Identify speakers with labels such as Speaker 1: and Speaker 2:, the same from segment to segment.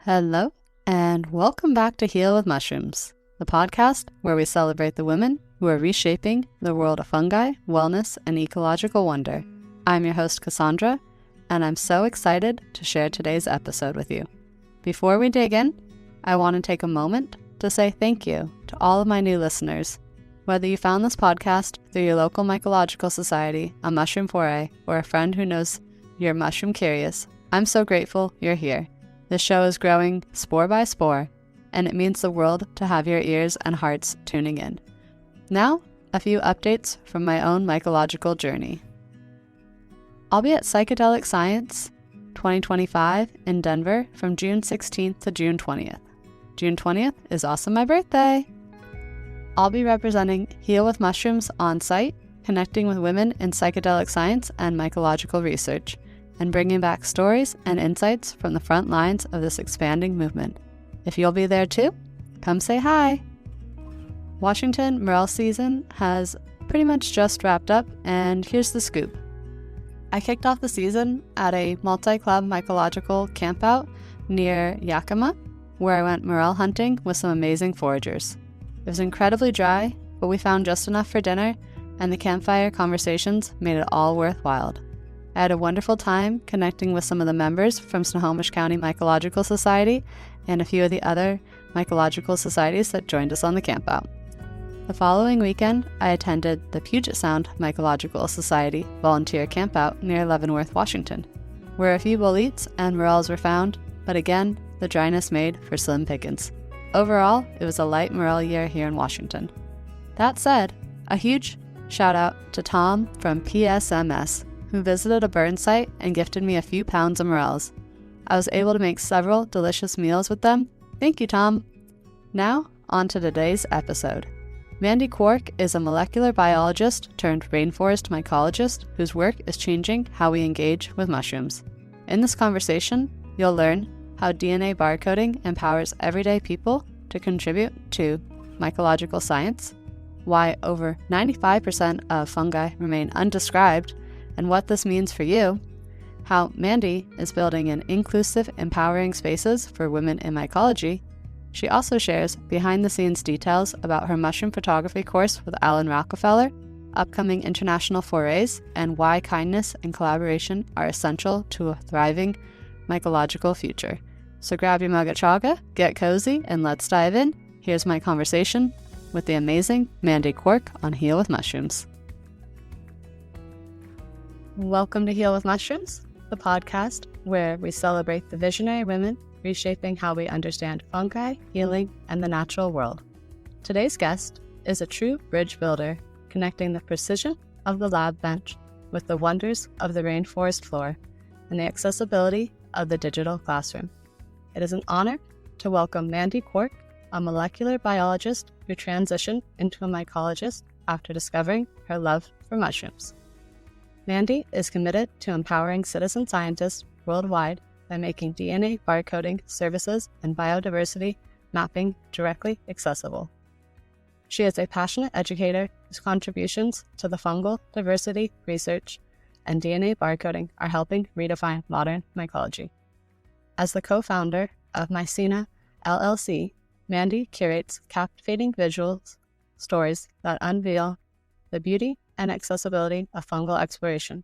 Speaker 1: Hello, and welcome back to Heal with Mushrooms, the podcast where we celebrate the women who are reshaping the world of fungi, wellness, and ecological wonder. I'm your host, Cassandra, and I'm so excited to share today's episode with you. Before we dig in, I want to take a moment to say thank you to all of my new listeners. Whether you found this podcast through your local mycological society, a mushroom foray, or a friend who knows you're mushroom curious, I'm so grateful you're here. This show is growing spore by spore, and it means the world to have your ears and hearts tuning in. Now, a few updates from my own mycological journey. I'll be at Psychedelic Science 2025 in Denver from June 16th to June 20th. June 20th is also my birthday. I'll be representing Heal with Mushrooms on site, connecting with women in psychedelic science and mycological research, and bringing back stories and insights from the front lines of this expanding movement. If you'll be there too, come say hi. Washington morel season has pretty much just wrapped up, and here's the scoop. I kicked off the season at a multi-club mycological campout near Yakima, where I went morel hunting with some amazing foragers. It was incredibly dry, but we found just enough for dinner, and the campfire conversations made it all worthwhile. I had a wonderful time connecting with some of the members from Snohomish County Mycological Society and a few of the other mycological societies that joined us on the campout. The following weekend, I attended the Puget Sound Mycological Society volunteer campout near Leavenworth, Washington, where a few boletes and morels were found, but again, the dryness made for slim pickings. Overall, it was a light morel year here in Washington. That said, a huge shout out to Tom from PSMS, who visited a burn site and gifted me a few pounds of morels. I was able to make several delicious meals with them. Thank you, Tom. Now, on to today's episode. Mandie Quark is a molecular biologist turned rainforest mycologist whose work is changing how we engage with mushrooms. In this conversation, you'll learn how DNA barcoding empowers everyday people to contribute to mycological science, why over 95% of fungi remain undescribed, and what this means for you, how Mandie is building an inclusive, empowering spaces for women in mycology. She also shares behind-the-scenes details about her mushroom photography course with Alan Rockefeller, upcoming international forays, and why kindness and collaboration are essential to a thriving mycological future. So grab your mug of chaga, get cozy, and let's dive in. Here's my conversation with the amazing Mandie Quark on Heal with Mushrooms. Welcome to Heal with Mushrooms, the podcast where we celebrate the visionary women reshaping how we understand fungi, healing, and the natural world. Today's guest is a true bridge builder, connecting the precision of the lab bench with the wonders of the rainforest floor and the accessibility of the digital classroom. It is an honor to welcome Mandie Quark, a molecular biologist who transitioned into a mycologist after discovering her love for mushrooms. Mandie is committed to empowering citizen scientists worldwide by making DNA barcoding services and biodiversity mapping directly accessible. She is a passionate educator whose contributions to the fungal diversity research and DNA barcoding are helping redefine modern mycology. As the co-founder of Mycelium LLC, Mandie curates captivating visuals, stories that unveil the beauty and accessibility of fungal exploration.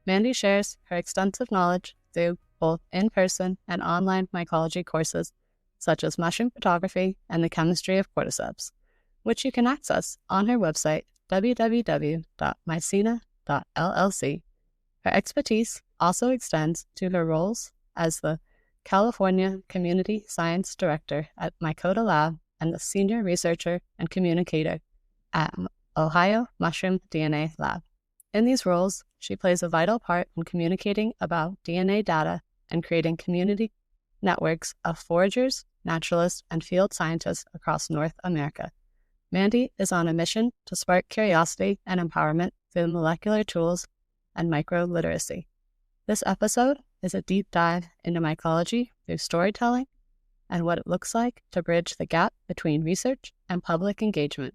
Speaker 1: Mandie shares her extensive knowledge through both in-person and online mycology courses, such as mushroom photography and the chemistry of cordyceps, which you can access on her website, www.mycena.llc. Her expertise also extends to her roles as the California Community Science Director at Mycota Lab and the Senior Researcher and Communicator at Ohio Mushroom DNA Lab. In these roles, she plays a vital part in communicating about DNA data and creating community networks of foragers, naturalists, and field scientists across North America. Mandie is on a mission to spark curiosity and empowerment through molecular tools and micro-literacy. This episode is a deep dive into mycology through storytelling and what it looks like to bridge the gap between research and public engagement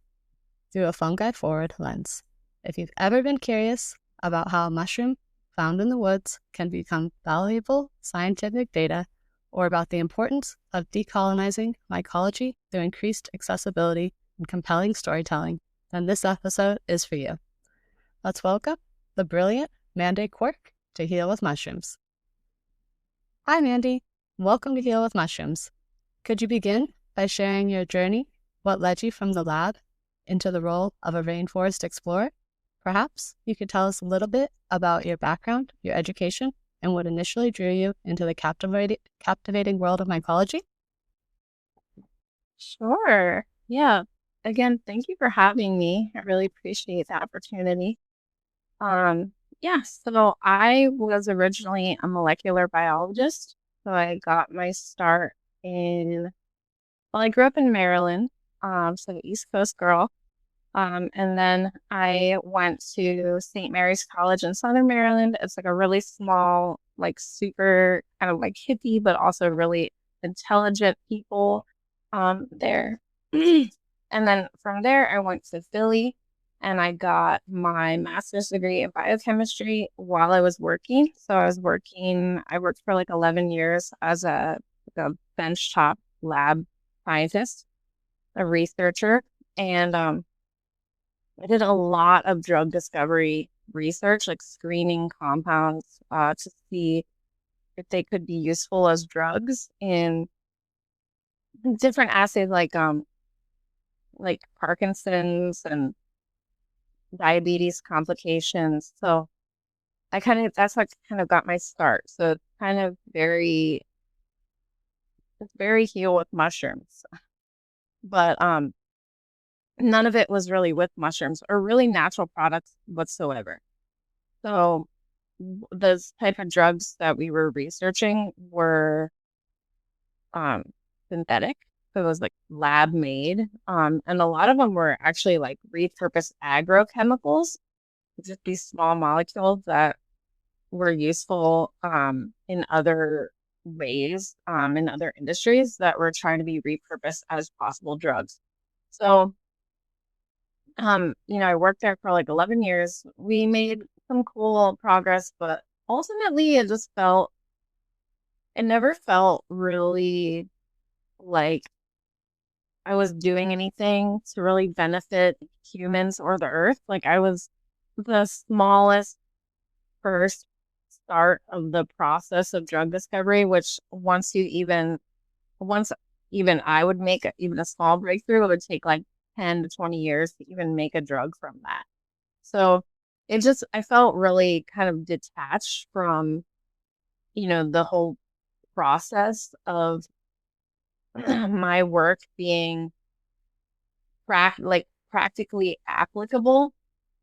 Speaker 1: through a fungi-forward lens. If you've ever been curious about how a mushroom found in the woods can become valuable scientific data, or about the importance of decolonizing mycology through increased accessibility and compelling storytelling, then this episode is for you. Let's welcome the brilliant Mandie Quark to Heal with Mushrooms. Hi, Mandie. Welcome to Heal with Mushrooms. Could you begin by sharing your journey, what led you from the lab into the role of a rainforest explorer? Perhaps you could tell us a little bit about your background, your education, and what initially drew you into the captivating world of mycology?
Speaker 2: Sure. Yeah. Again, thank you for having me. I really appreciate the opportunity. Um, yeah, so I was originally a molecular biologist. So I got my start I grew up in Maryland, so East Coast girl. And then I went to St. Mary's College in Southern Maryland. It's like a really small, like super kind of like hippie, but also really intelligent people there. And then from there, I went to Philly and I got my master's degree in biochemistry while I was working. So I worked for like 11 years as like a benchtop lab scientist, a researcher. And I did a lot of drug discovery research, like screening compounds to see if they could be useful as drugs in different assays like Parkinson's and diabetes complications. So that's what kind of got my start. So it's kind of it's very heal with mushrooms. But none of it was really with mushrooms or really natural products whatsoever. So those type of drugs that we were researching were um, synthetic. So it was like lab made. And a lot of them were actually like repurposed agrochemicals, just these small molecules that were useful in other ways, in other industries that were trying to be repurposed as possible drugs. So I worked there for like 11 years. We made some cool progress, but ultimately it never felt really like I was doing anything to really benefit humans or the earth. Like I was the smallest first start of the process of drug discovery, which once even I would make even a small breakthrough, it would take like 10 to 20 years to even make a drug from that. So I felt really kind of detached from, the whole process of my work being practically applicable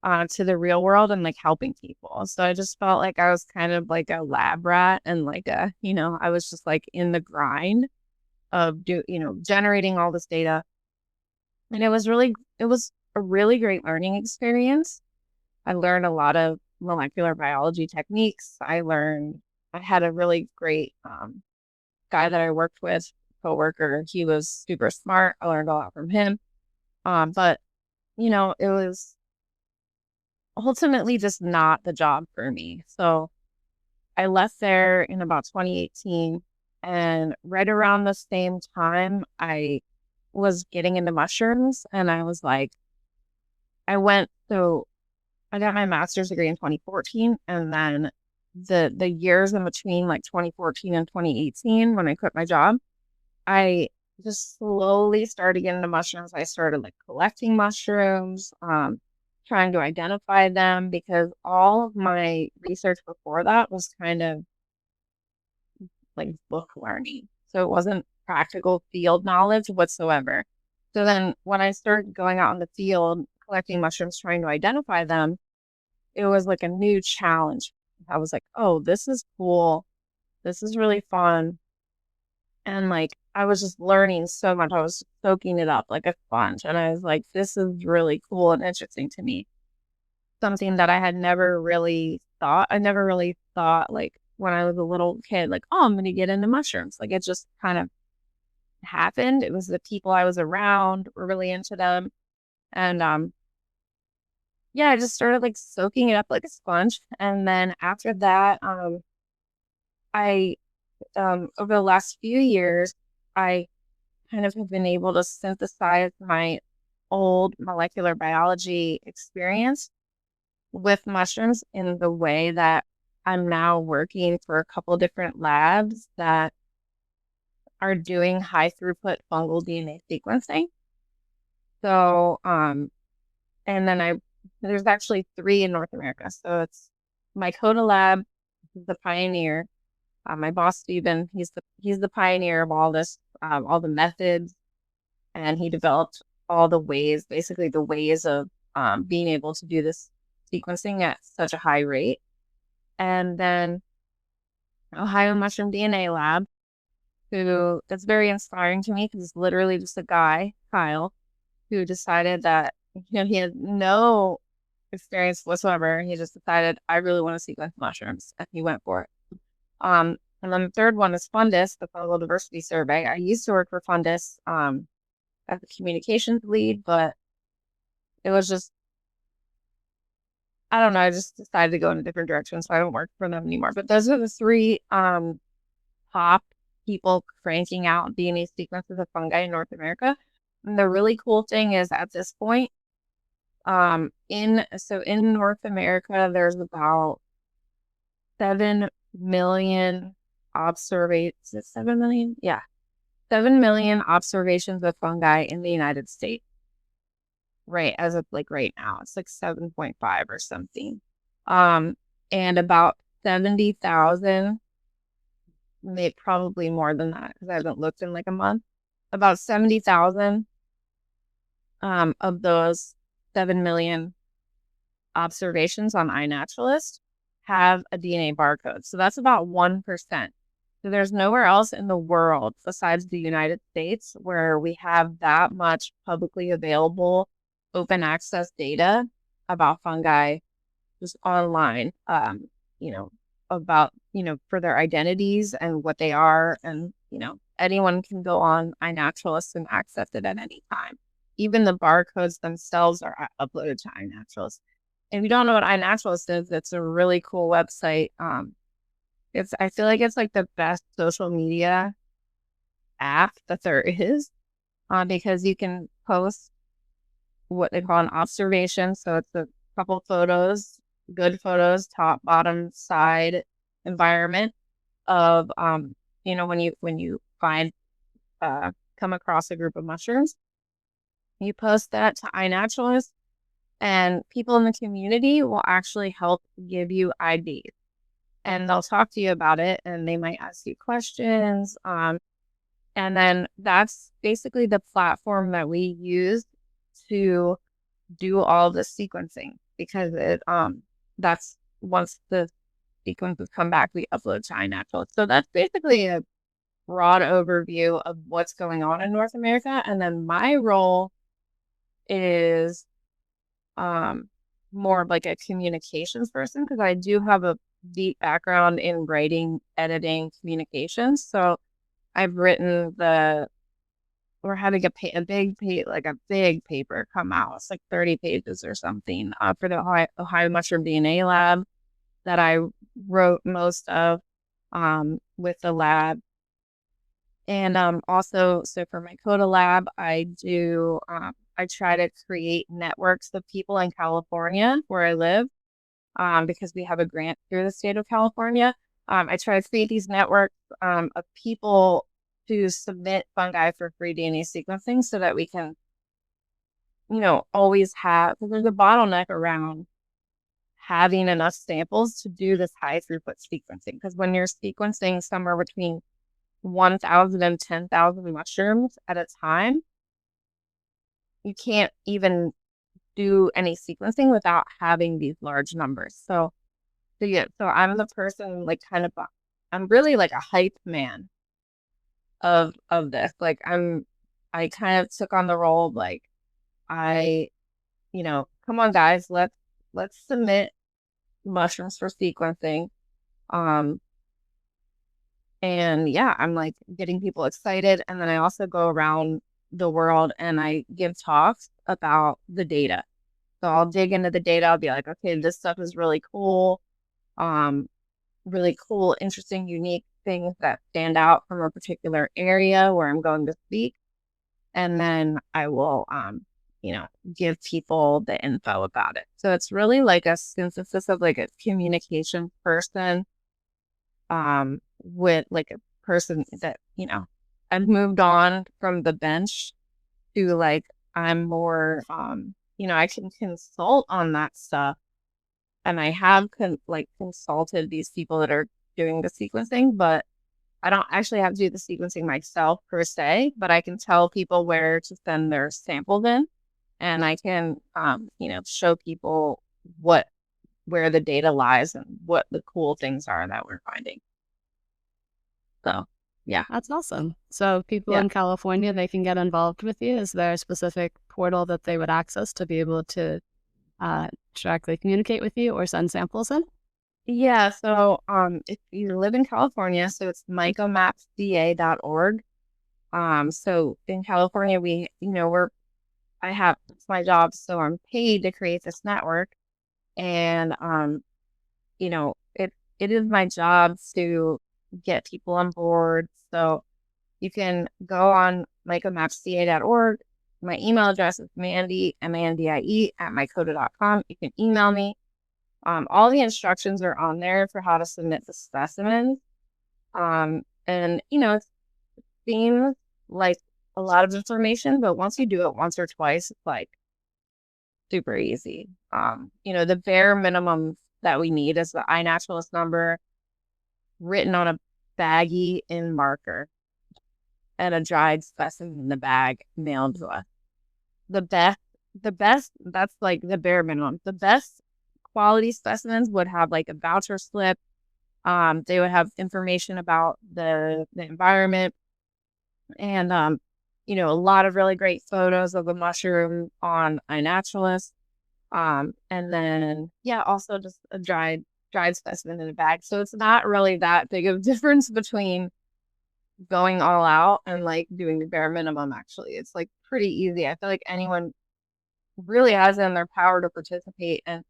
Speaker 2: to the real world and like helping people. So I just felt like I was kind of like a lab rat and I was just like in the grind of generating all this data. And it was a really great learning experience. I learned a lot of molecular biology techniques. I had a really great guy that I worked with, coworker. He was super smart. I learned a lot from him. But it was ultimately just not the job for me. So I left there in about 2018. And right around the same time, I was getting into mushrooms. And I was like, so I got my master's degree in 2014. And then the years in between like 2014 and 2018, when I quit my job, I just slowly started getting into mushrooms. I started like collecting mushrooms, trying to identify them because all of my research before that was kind of like book learning. So it wasn't practical field knowledge whatsoever. So then when I started going out in the field, collecting mushrooms, trying to identify them, it was like a new challenge. I was like, oh, this is cool. This is really fun. And like, I was just learning so much. I was soaking it up like a sponge. And I was like, this is really cool and interesting to me. Something that I had never really thought. I never really thought like when I was a little kid, like, oh, I'm going to get into mushrooms. Like it just kind of happened. It was the people I was around were really into them. And yeah, I just started like soaking it up like a sponge. And then after that, I over the last few years, I kind of have been able to synthesize my old molecular biology experience with mushrooms in the way that I'm now working for a couple different labs that are doing high throughput fungal DNA sequencing. So, and then there's actually 3 in North America. So it's Mycologists, the pioneer. My boss, Stephen, he's the pioneer of all this, all the methods, and he developed all the ways, basically the ways of being able to do this sequencing at such a high rate. And then Ohio Mushroom DNA Lab, that's very inspiring to me because it's literally just a guy, Kyle, who decided that, he had no experience whatsoever. He just decided, I really want to sequence mushrooms, and he went for it. And then the third one is Fundus, the Fungal Diversity Survey. I used to work for Fundus as a communications lead, but it was just, I don't know, I just decided to go in a different direction, so I don't work for them anymore. But those are the 3 top people cranking out DNA sequences of fungi in North America. And the really cool thing is, at this point, in North America, there's about 7 million observations. Is it 7 million? Yeah. 7 million observations of fungi in the United States. Right, as of right now, it's 7.5 or something. And about 70,000, maybe probably more than that because I haven't looked in a month. About 70,000 of those 7 million observations on iNaturalist have a DNA barcode. So that's about 1%. So there's nowhere else in the world besides the United States where we have that much publicly available open access data about fungi just online, about, for their identities and what they are. And, anyone can go on iNaturalist and access it at any time. Even the barcodes themselves are uploaded to iNaturalist. If you don't know what iNaturalist is, it's a really cool website. I feel like it's the best social media app that there is, because you can post what they call an observation. So it's a couple photos, good photos, top, bottom, side environment of, when you come across a group of mushrooms, you post that to iNaturalist, and people in the community will actually help give you IDs, and they'll talk to you about it, and they might ask you questions. And then that's basically the platform that we use to do all the sequencing, because that's once the sequences come back, we upload to iNaturalist. So that's basically a broad overview of what's going on in North America. And then my role is more of a communications person, because I do have a deep background in writing, editing, communications. So I've written we're having a big paper come out. It's 30 pages or something, for the Ohio Mushroom DNA Lab that I wrote most of, with the lab. And also, so for my Coda lab, I try to create networks of people in California where I live, because we have a grant through the state of California. I try to create these networks of people to submit fungi for free DNA sequencing, so that we can, always have, because there's a bottleneck around having enough samples to do this high throughput sequencing. Because when you're sequencing somewhere between 1,000 and 10,000 mushrooms at a time, you can't even do any sequencing without having these large numbers. So I'm the person, I'm really a hype man of this. I kind of took on the role of come on guys, let's submit mushrooms for sequencing. And yeah, I'm getting people excited. And then I also go around the world and I give talks about the data. So I'll dig into the data. I'll be okay, this stuff is really cool, interesting, unique. things that stand out from a particular area where I'm going to speak. And then I will, give people the info about it. So it's really like a synthesis of like a communication person, with like a person that, I've moved on from the bench to like, I'm more, I can consult on that stuff. And I have consulted these people that are doing the sequencing, but I don't actually have to do the sequencing myself per se, but I can tell people where to send their samples in, and I can, show people where the data lies and what the cool things are that we're finding. So, yeah.
Speaker 1: That's awesome. So people
Speaker 2: Yeah.
Speaker 1: in California, they can get involved with you. Is there a specific portal that they would access to be able to directly communicate with you or send samples in?
Speaker 2: Yeah. So, if you live in California, so it's mycomapsca.org. So in California, it's my job, so I'm paid to create this network. And, it is my job to get people on board. So you can go on mycomapsca.org. My email address is Mandie, Mandie, at mycoda.com. You can email me. All the instructions are on there for how to submit the specimens. And, it seems like a lot of information, but once you do it once or twice, it's like super easy. The bare minimum that we need is the iNaturalist number written on a baggie in marker and a dried specimen in the bag mailed to us. The best, that's like the bare minimum. The best quality specimens would have like a voucher slip. They would have information about the environment and, a lot of really great photos of the mushroom on iNaturalist. And then, yeah, also just a dried specimen in a bag. So it's not really that big of a difference between going all out and like doing the bare minimum. Actually, it's like pretty easy. I feel like anyone really has it in their power to participate. And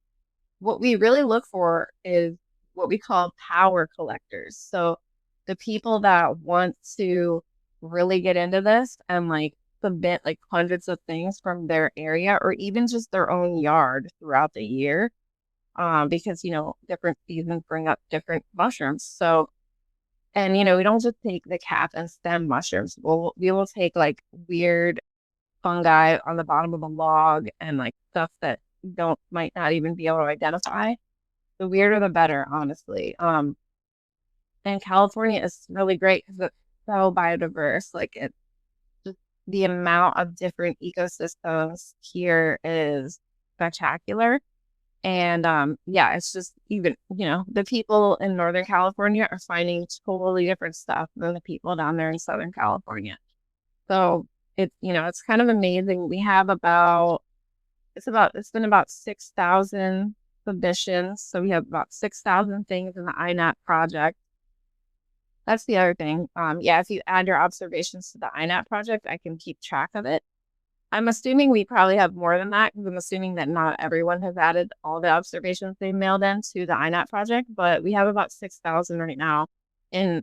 Speaker 2: what we really look for is what we call power collectors. So the people that want to really get into this and like submit like hundreds of things from their area or even just their own yard throughout the year. Because, different seasons bring up different mushrooms. So, and, we don't just take the cap and stem mushrooms. We will take like weird fungi on the bottom of a log and like stuff that might not even be able to identify. The weirder the better, honestly. And California is really great because it's so biodiverse. Like it's just the amount of different ecosystems here is spectacular. And yeah, it's just even, the people in Northern California are finding totally different stuff than the people down there in Southern California. So it's kind of amazing. We have it's been about 6,000 submissions. So we have about 6,000 things in the iNat project. That's the other thing. Yeah, if you add your observations to the iNat project, I can keep track of it. I'm assuming we probably have more than that because I'm assuming that not everyone has added all the observations they mailed in to the iNat project, but we have about 6,000 right now in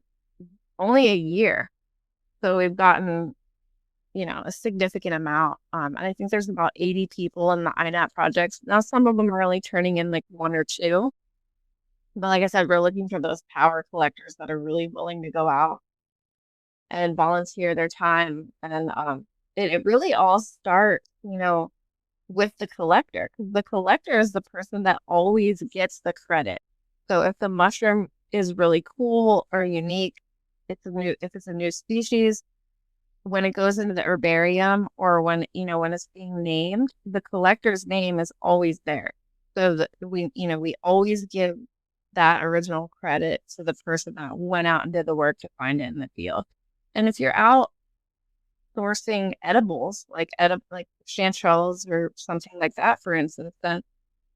Speaker 2: only a year. So we've gotten, a significant amount. And I think there's about 80 people in the iNat projects. Now, some of them are only turning in like one or two. But like I said, we're looking for those power collectors that are really willing to go out and volunteer their time. And it really all starts, with the collector. Because the collector is the person that always gets the credit. So if the mushroom is really cool or unique, if it's a new species, when it goes into the herbarium or when it's being named, the collector's name is always there. So that we always give that original credit to the person that went out and did the work to find it in the field. And if you're out sourcing edibles, like chanterelles or something like that, for instance, then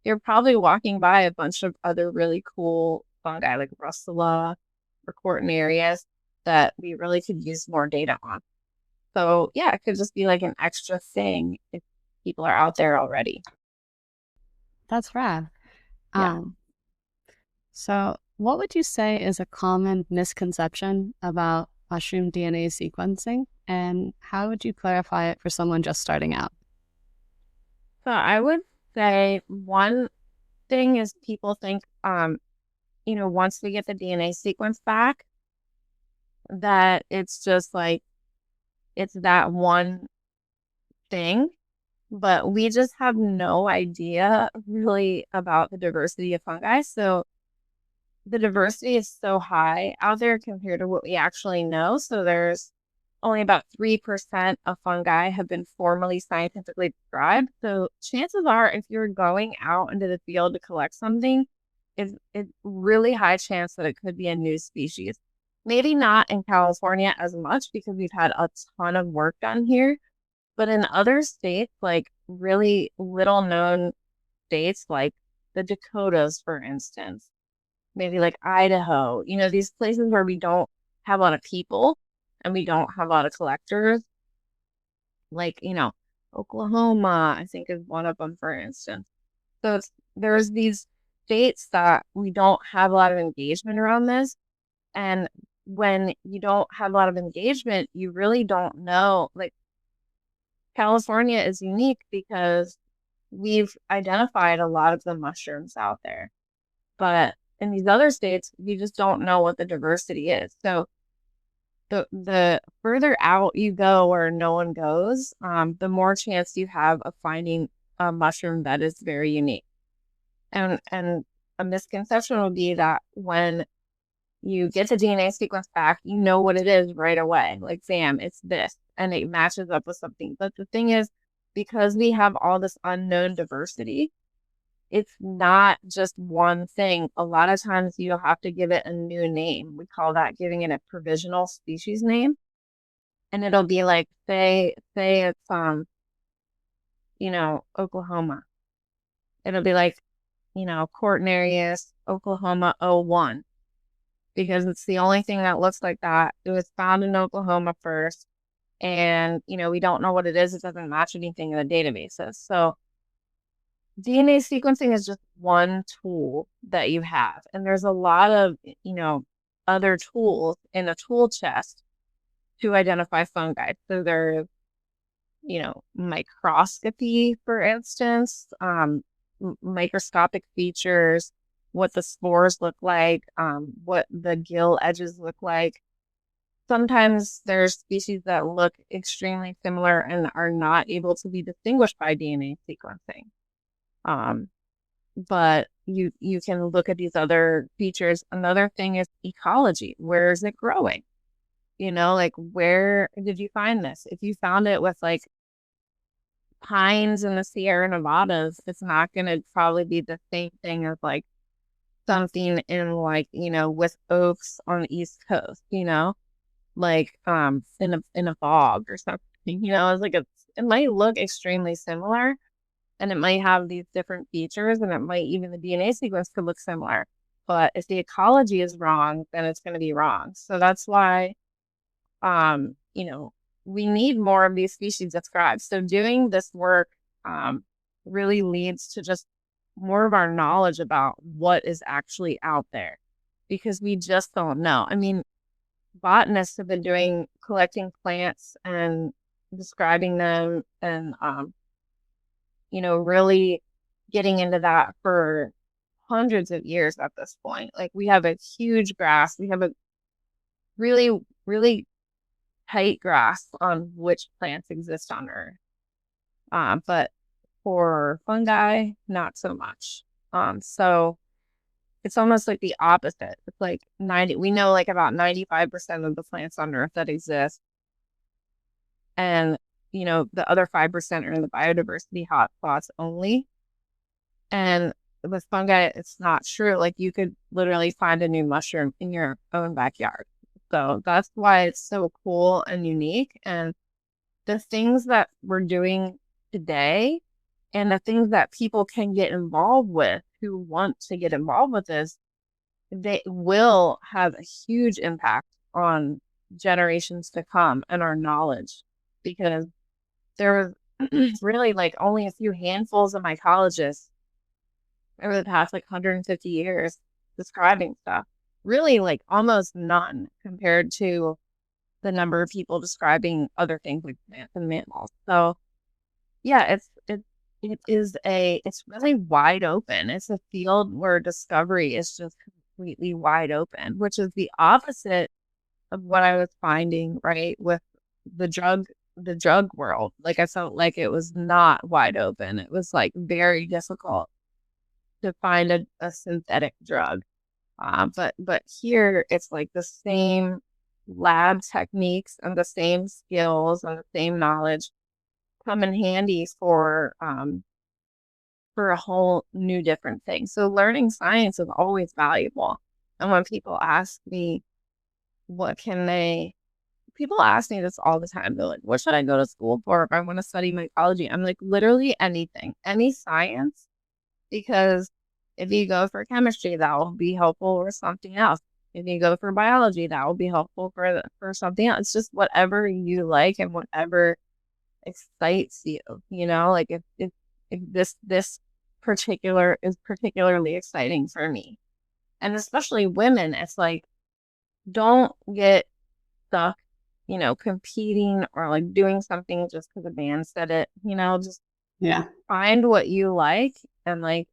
Speaker 2: you're probably walking by a bunch of other really cool fungi like Russula or Cortinarias that we really could use more data on. So yeah, it could just be like an extra thing if people are out there already.
Speaker 1: That's rad.
Speaker 2: Yeah.
Speaker 1: So What would you say is a common misconception about mushroom DNA sequencing, and how would you clarify it for someone just starting out?
Speaker 2: So I would say one thing is people think, once we get the DNA sequence back, that it's just like it's that one thing, but we just have no idea really about the diversity of fungi. So the diversity is so high out there compared to what we actually know. So there's only about 3% of fungi have been formally scientifically described. So chances are, if you're going out into the field to collect something, it's really high chance that it could be a new species. Maybe not in California as much because we've had a ton of work done here, but in other states, like really little known states like the Dakotas, for instance, maybe like Idaho, these places where we don't have a lot of people and we don't have a lot of collectors, like, Oklahoma, I think is one of them, for instance. So there's these states that we don't have a lot of engagement around this. And when you don't have a lot of engagement, you really don't know. Like California is unique because we've identified a lot of the mushrooms out there. But in these other states, you just don't know what the diversity is. So the further out you go where no one goes, the more chance you have of finding a mushroom that is very unique. And a misconception would be that when you get the DNA sequence back, you know what it is right away. Like, bam, it's this, and it matches up with something. But the thing is, because we have all this unknown diversity, it's not just one thing. A lot of times you'll have to give it a new name. We call that giving it a provisional species name. And it'll be like, say it's Oklahoma. It'll be like, Cortinarius, Oklahoma '01, because it's the only thing that looks like that. It was found in Oklahoma first. And, we don't know what it is. It doesn't match anything in the databases. So DNA sequencing is just one tool that you have. And there's a lot of, other tools in a tool chest to identify fungi. So there's, microscopy, for instance, microscopic features, what the spores look like, what the gill edges look like. Sometimes there's species that look extremely similar and are not able to be distinguished by DNA sequencing. But you can look at these other features. Another thing is ecology. Where is it growing? Like, where did you find this? If you found it with like pines in the Sierra Nevadas, it's not going to probably be the same thing as like something in like, with oaks on the East Coast, like in a bog or something, it's like it might look extremely similar, and it might have these different features, and it might even the DNA sequence could look similar. But if the ecology is wrong, then it's going to be wrong. So that's why, um, you know, we need more of these species described. So doing this work really leads to just more of our knowledge about what is actually out there, because we just don't know. I mean, botanists have been collecting plants and describing them and, really getting into that for hundreds of years at this point. Like, we have a huge grasp. We have a really, really tight grasp on which plants exist on Earth. But for fungi, not so much. So it's almost like the opposite. It's like we know like about 95% of the plants on Earth that exist. And, the other 5% are in the biodiversity hotspots only. And with fungi, it's not true. Like, you could literally find a new mushroom in your own backyard. So that's why it's so cool and unique. And the things that we're doing today and the things that people can get involved with who want to get involved with this, they will have a huge impact on generations to come and our knowledge, because there was really like only a few handfuls of mycologists over the past like 150 years. describing stuff. Really, like almost none compared to the number of people describing other things like plants and mammals. So yeah, it's really wide open. It's a field where discovery is just completely wide open, which is the opposite of what I was finding, right, with the drug world. Like I felt like it was not wide open. It was like very difficult to find a synthetic drug. But here it's like the same lab techniques and the same skills and the same knowledge come in handy for a whole new different thing. So learning science is always valuable. And when what can they, people ask me this all the time. They're like, what should I go to school for if I want to study mycology? I'm like, literally anything, any science, because if you go for chemistry, that will be helpful for something else. If you go for biology, that will be helpful for something else. It's just whatever you like and whatever excites you, like if this particular is particularly exciting for me. And especially women, it's like, don't get stuck, competing or like doing something just because a man said it, just find what you like and like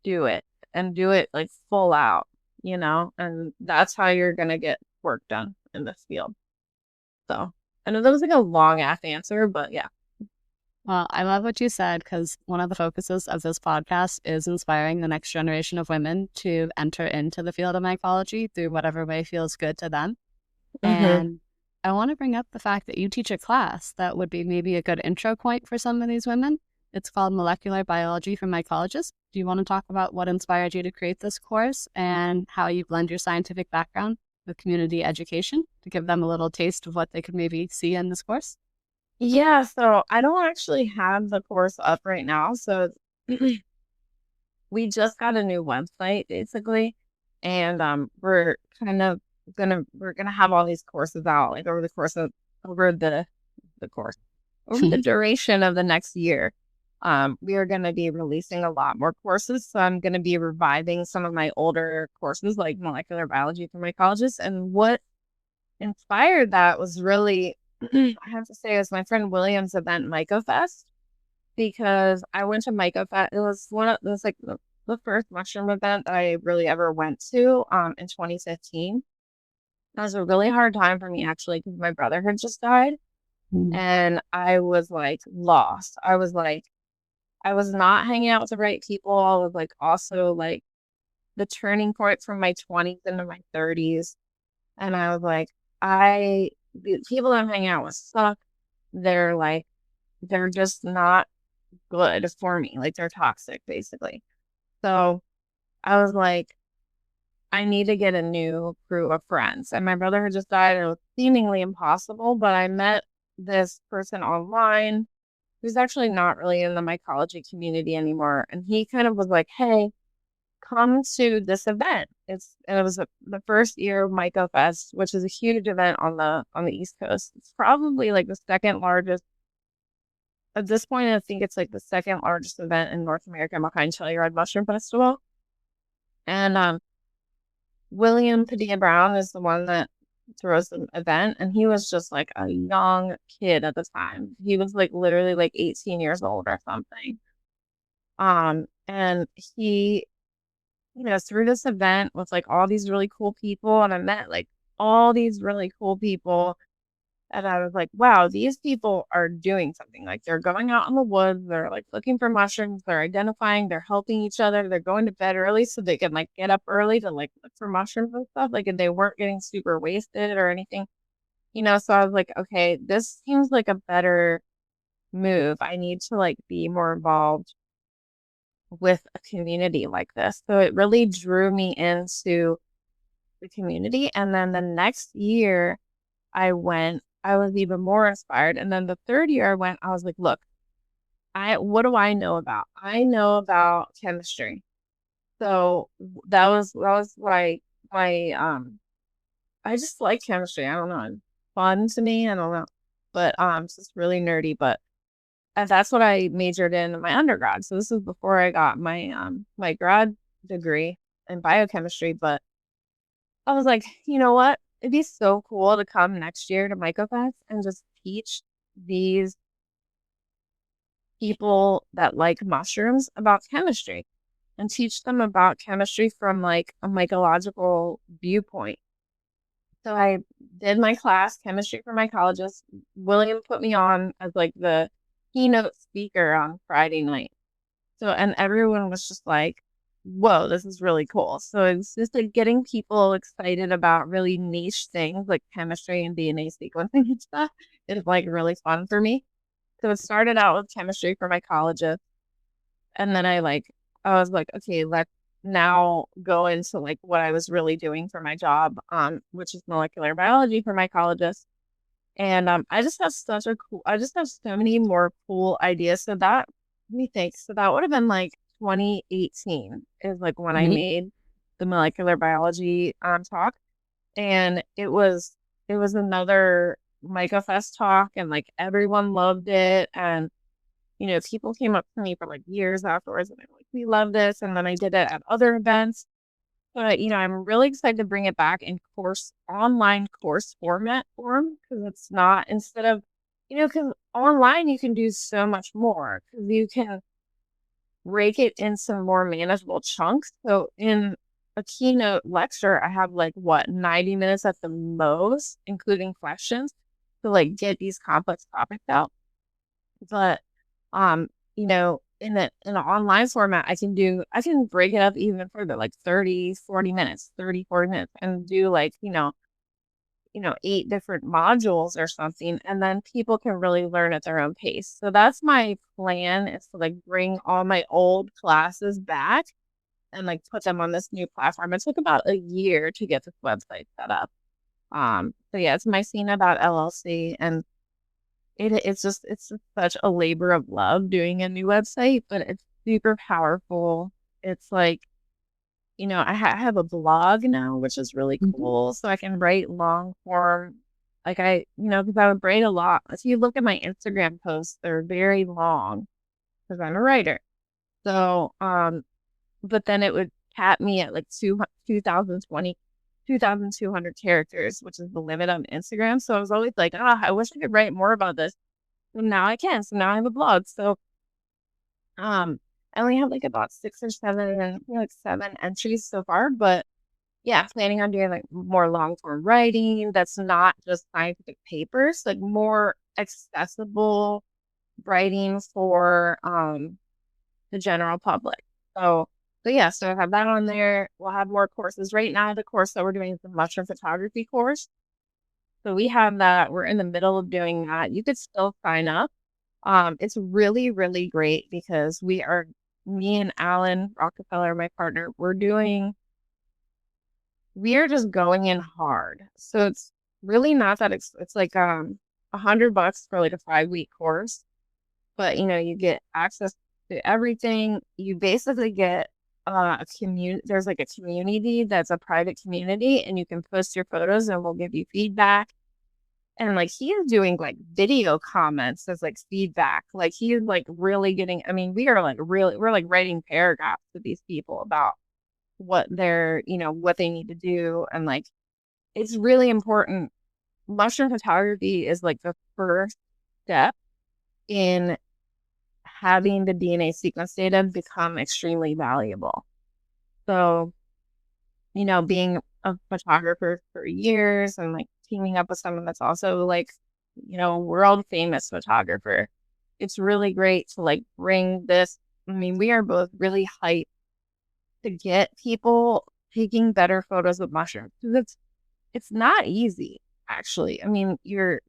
Speaker 2: do it and do it like full out, and that's how you're going to get work done in this field. So I know that was like a long ass answer, but yeah.
Speaker 1: Well, I love what you said, because one of the focuses of this podcast is inspiring the next generation of women to enter into the field of mycology through whatever way feels good to them.
Speaker 2: Mm-hmm.
Speaker 1: And I want to bring up the fact that you teach a class that would be maybe a good intro point for some of these women. It's called Molecular Biology for Mycologists. Do you want to talk about what inspired you to create this course and how you blend your scientific background with community education to give them a little taste of what they could maybe see in this course?
Speaker 2: Yeah, so I don't actually have the course up right now. So we just got a new website basically, and we're kind of we're gonna have all these courses out like over the course of over the course over the duration of the next year. We are going to be releasing a lot more courses. So I'm going to be reviving some of my older courses like molecular biology for mycologists. And what inspired that was really, I have to say, is my friend William's event, MycoFest, because I went to MycoFest. It was like the first mushroom event that I really ever went to in 2015. That was a really hard time for me, actually, because my brother had just died. And I was like lost. I was not hanging out with the right people. I was like also like the turning point from my 20s into my 30s. And I was like, the people I'm hanging out with suck. They're just not good for me. Like they're toxic, basically. So I was like, I need to get a new crew of friends. And my brother had just died. And it was seemingly impossible, but I met this person online who's actually not really in the mycology community anymore. And he kind of was like, hey, come to this event. It was the first year of MycoFest, which is a huge event on the East Coast. It's probably like the second largest. At this point, I think it's like the second largest event in North America behind Telluride Mushroom Festival. And William Padilla Brown is the one that throws the event, and he was just like a young kid at the time. He was like literally like 18 years old or something. And he, through this event with like all these really cool people, and I met like all these really cool people, and I was like, wow, these people are doing something. Like they're going out in the woods, they're like looking for mushrooms, they're identifying, they're helping each other, they're going to bed early so they can like get up early to like look for mushrooms and stuff. Like, and they weren't getting super wasted or anything, so I was like, okay, this seems like a better move. I need to like be more involved with a community like this. So it really drew me into the community. And then the next year I was even more inspired. And then the third year I went, I was like, look, what do I know about? I know about chemistry. So that was why I just like chemistry. I don't know. It's fun to me. I don't know. But it's just really nerdy. But that's what I majored in my undergrad. So this was before I got my my grad degree. in biochemistry, but I was like, you know what? It'd be so cool to come next year to MycoFest and just teach these people that like mushrooms about chemistry and teach them about chemistry from like a mycological viewpoint. So I did my class, Chemistry for Mycologists. William put me on as like the keynote speaker on Friday night. So, and everyone was just like, whoa, this is really cool. So it's just like getting people excited about really niche things like chemistry and DNA sequencing and stuff is like really fun for me. So it started out with chemistry for mycologists. And then I was like, okay, let's now go into like what I was really doing for my job, which is molecular biology for mycologists. And I just have I just have so many more cool ideas. So that, let me think. So that would have been like 2018 is like when I made the molecular biology talk. And it was another MycoFest talk, and like everyone loved it. And people came up to me for like years afterwards and they were like, we love this. And then I did it at other events. But, I'm really excited to bring it back in online course form, because it's not, instead of, because online you can do so much more, because you can break it in some more manageable chunks. So in a keynote lecture, I have like 90 minutes at the most, including questions, to like get these complex topics out. But in an online format, I can break it up even further, like 40 minutes, and do like, 8 different modules or something. And then people can really learn at their own pace. So that's my plan, is to like bring all my old classes back and like put them on this new platform. It took about a year to get this website set up. So yeah, it's mycena.llc, and it's just such a labor of love doing a new website, but it's super powerful. It's like, I have a blog now, which is really cool. So I can write long form. Like because I would write a lot. If you look at my Instagram posts, they're very long because I'm a writer. So, but then it would cap me at like 2,200 characters, which is the limit on Instagram. So I was always like, I wish I could write more about this. So now I can. So now I have a blog. So, I only have like about 7 entries so far, but yeah, planning on doing like more long form writing that's not just scientific papers, like more accessible writing for the general public. So yeah, so I have that on there. We'll have more courses. Right now, the course that we're doing is the mushroom photography course. So we have that. We're in the middle of doing that. You could still sign up. It's really, really great because me and Alan Rockefeller, my partner, we are just going in hard. So it's really not that, it's like $100 for like a 5-week course, but you get access to everything. You basically get a community. There's like a community that's a private community, and you can post your photos and we'll give you feedback. And like he is doing like video comments as like feedback. Like he is like really getting, we're like writing paragraphs to these people about what what they need to do. And like, it's really important. Mushroom photography is like the first step in having the DNA sequence data become extremely valuable. So, being a photographer for years and like teaming up with someone that's also like, world famous photographer, it's really great to like bring this. We are both really hyped to get people taking better photos with mushrooms. It's not easy, actually. You're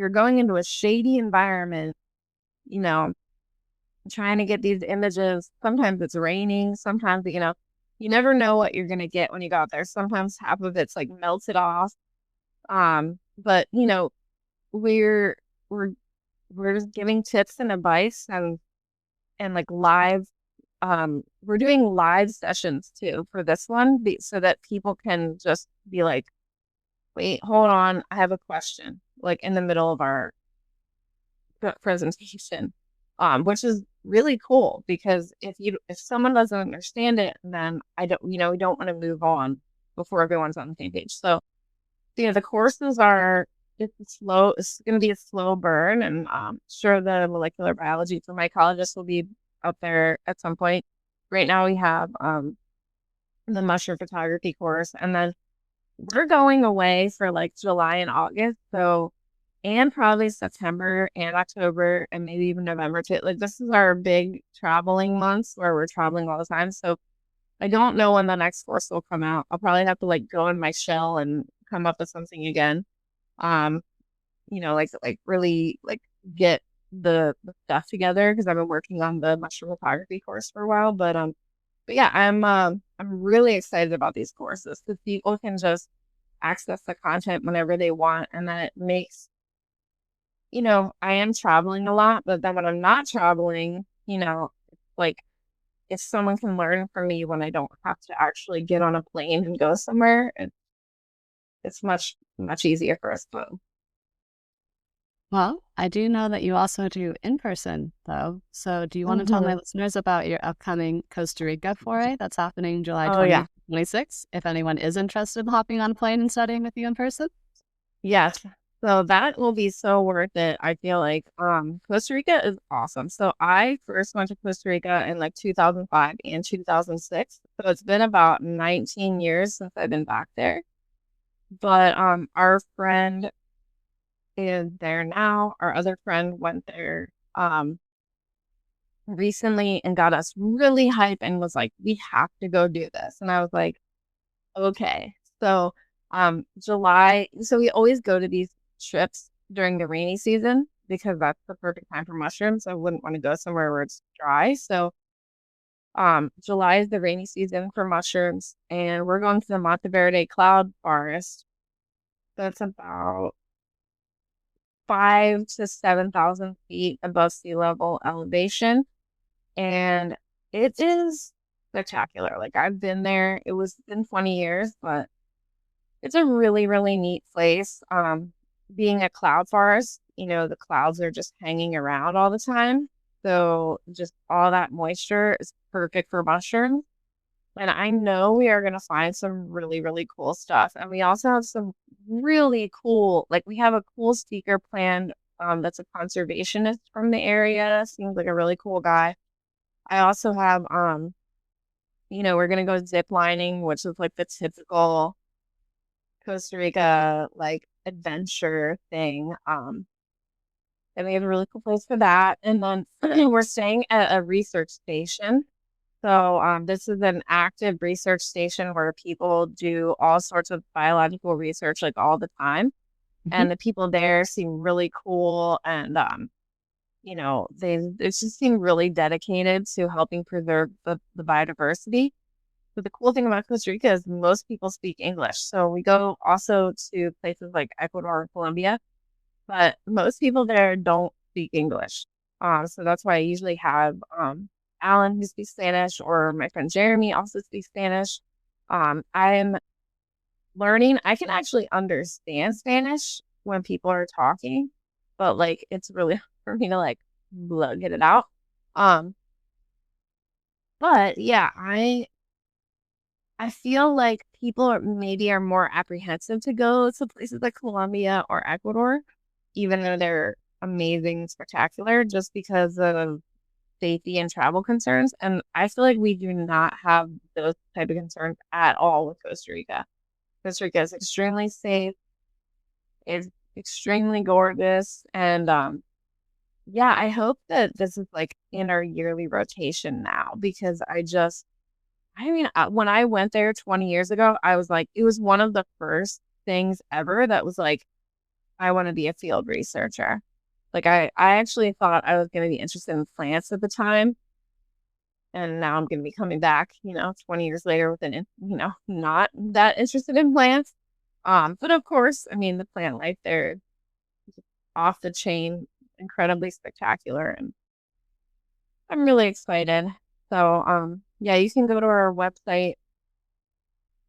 Speaker 2: going into a shady environment, trying to get these images. Sometimes it's raining. Sometimes, you never know what you're going to get when you go out there. Sometimes half of it's like melted off. But we're just giving tips and advice, and like live. We're doing live sessions too for this one, so that people can just be like, wait, hold on, I have a question, like in the middle of our presentation. which is really cool because if someone doesn't understand it, then we don't want to move on before everyone's on the same page. So, the courses it's going to be a slow burn, and sure the molecular biology for mycologists will be up there at some point. Right now we have the mushroom photography course, and then we're going away for like July and August. So, and probably September and October and maybe even November too. Like this is our big traveling months where we're traveling all the time. So I don't know when the next course will come out. I'll probably have to like go in my shell and come up with something again. Um, like really like get the stuff together because I've been working on the mushroom photography course for a while. But yeah, I'm really excited about these courses because people can just access the content whenever they want, and then it makes I am traveling a lot, but then when I'm not traveling, like if someone can learn from me when I don't have to actually get on a plane and go somewhere, it's much, much easier for us both.
Speaker 1: Well, I do know that you also do in person, though. So, do you want to tell my listeners about your upcoming Costa Rica foray that's happening July
Speaker 2: Oh, yeah.
Speaker 1: 26th, if anyone is interested in hopping on a plane and studying with you in person?
Speaker 2: Yes. So that will be so worth it. I feel like Costa Rica is awesome. So I first went to Costa Rica in like 2005 and 2006. So it's been about 19 years since I've been back there. But our friend is there now. Our other friend went there recently and got us really hyped and was like, we have to go do this. And I was like, okay. So so we always go to these trips during the rainy season because that's the perfect time for mushrooms. I wouldn't want to go somewhere where it's dry. So July is the rainy season for mushrooms, and we're going to the Monteverde cloud forest. That's about 5 to 7,000 feet above sea level elevation. And it is spectacular. Like I've been there. It was been 20 years, but it's a really, really neat place. Being a cloud forest, the clouds are just hanging around all the time. So just all that moisture is perfect for mushrooms. And I know we are going to find some really, really cool stuff. And we also have some really cool, like we have a cool speaker planned that's a conservationist from the area. Seems like a really cool guy. I also have, we're going to go zip lining, which is like the typical Costa Rica like adventure thing. And we have a really cool place for that. And then we're staying at a research station. So this is an active research station where people do all sorts of biological research like all the time. And the people there seem really cool, and they just seem really dedicated to helping preserve the biodiversity. But the cool thing about Costa Rica is most people speak English. So we go also to places like Ecuador and Colombia, but most people there don't speak English. So that's why I usually have Alan who speaks Spanish, or my friend Jeremy also speaks Spanish. I'm learning. I can actually understand Spanish when people are talking, but like it's really hard for me to like get it out. Um, but yeah, I feel like people are more apprehensive to go to places like Colombia or Ecuador, even though they're amazing and spectacular, just because of safety and travel concerns. And I feel like we do not have those type of concerns at all with Costa Rica. Costa Rica is extremely safe. It's extremely gorgeous. And yeah, I hope that this is like in our yearly rotation now, because when I went there 20 years ago, I was like, it was one of the first things ever that was like, I want to be a field researcher. Like I actually thought I was going to be interested in plants at the time. And now I'm going to be coming back, 20 years later with not that interested in plants. But of course, I mean, the plant life there is off the chain, incredibly spectacular. And I'm really excited. So, yeah, you can go to our website.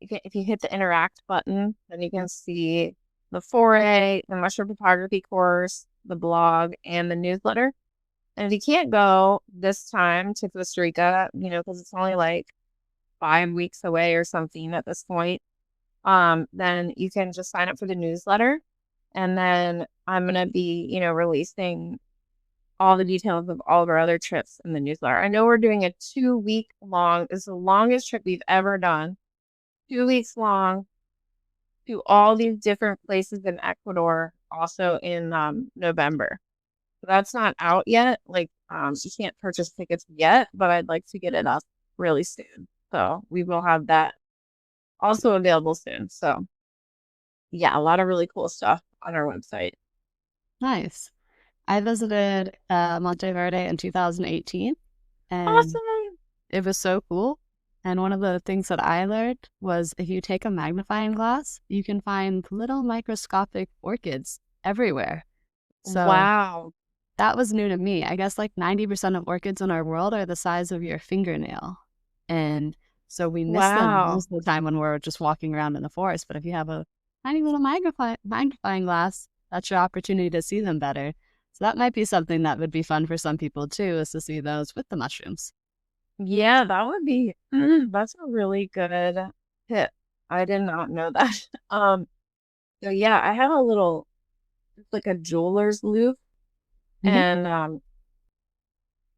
Speaker 2: If you hit the interact button, then you can see the foray, the mushroom photography course, the blog, and the newsletter. And if you can't go this time to Costa Rica, because it's only like 5 weeks away or something at this point, then you can just sign up for the newsletter. And then I'm going to be, releasing all the details of all of our other trips in the newsletter. I know we're doing a 2-week long, it's the longest trip we've ever done, 2 weeks long to all these different places in Ecuador, also in November. So that's not out yet. Like, you can't purchase tickets yet, but I'd like to get it up really soon. So we will have that also available soon. So yeah, a lot of really cool stuff on our website.
Speaker 1: Nice. I visited Monteverde in 2018, and
Speaker 2: Awesome.
Speaker 1: it was so cool. And one of the things that I learned was if you take a magnifying glass, you can find little microscopic orchids everywhere. So
Speaker 2: Wow.
Speaker 1: that was new to me. I guess like 90% of orchids in our world are the size of your fingernail. And so we miss them
Speaker 2: Wow.
Speaker 1: most of the time when we're just walking around in the forest. But if you have a tiny little magnifying glass, that's your opportunity to see them better. So that might be something that would be fun for some people too, is to see those with the mushrooms.
Speaker 2: Yeah, that would be, that's a really good tip. I did not know that. So yeah, I have a little, it's like a jeweler's loop,
Speaker 1: Hmm.
Speaker 2: and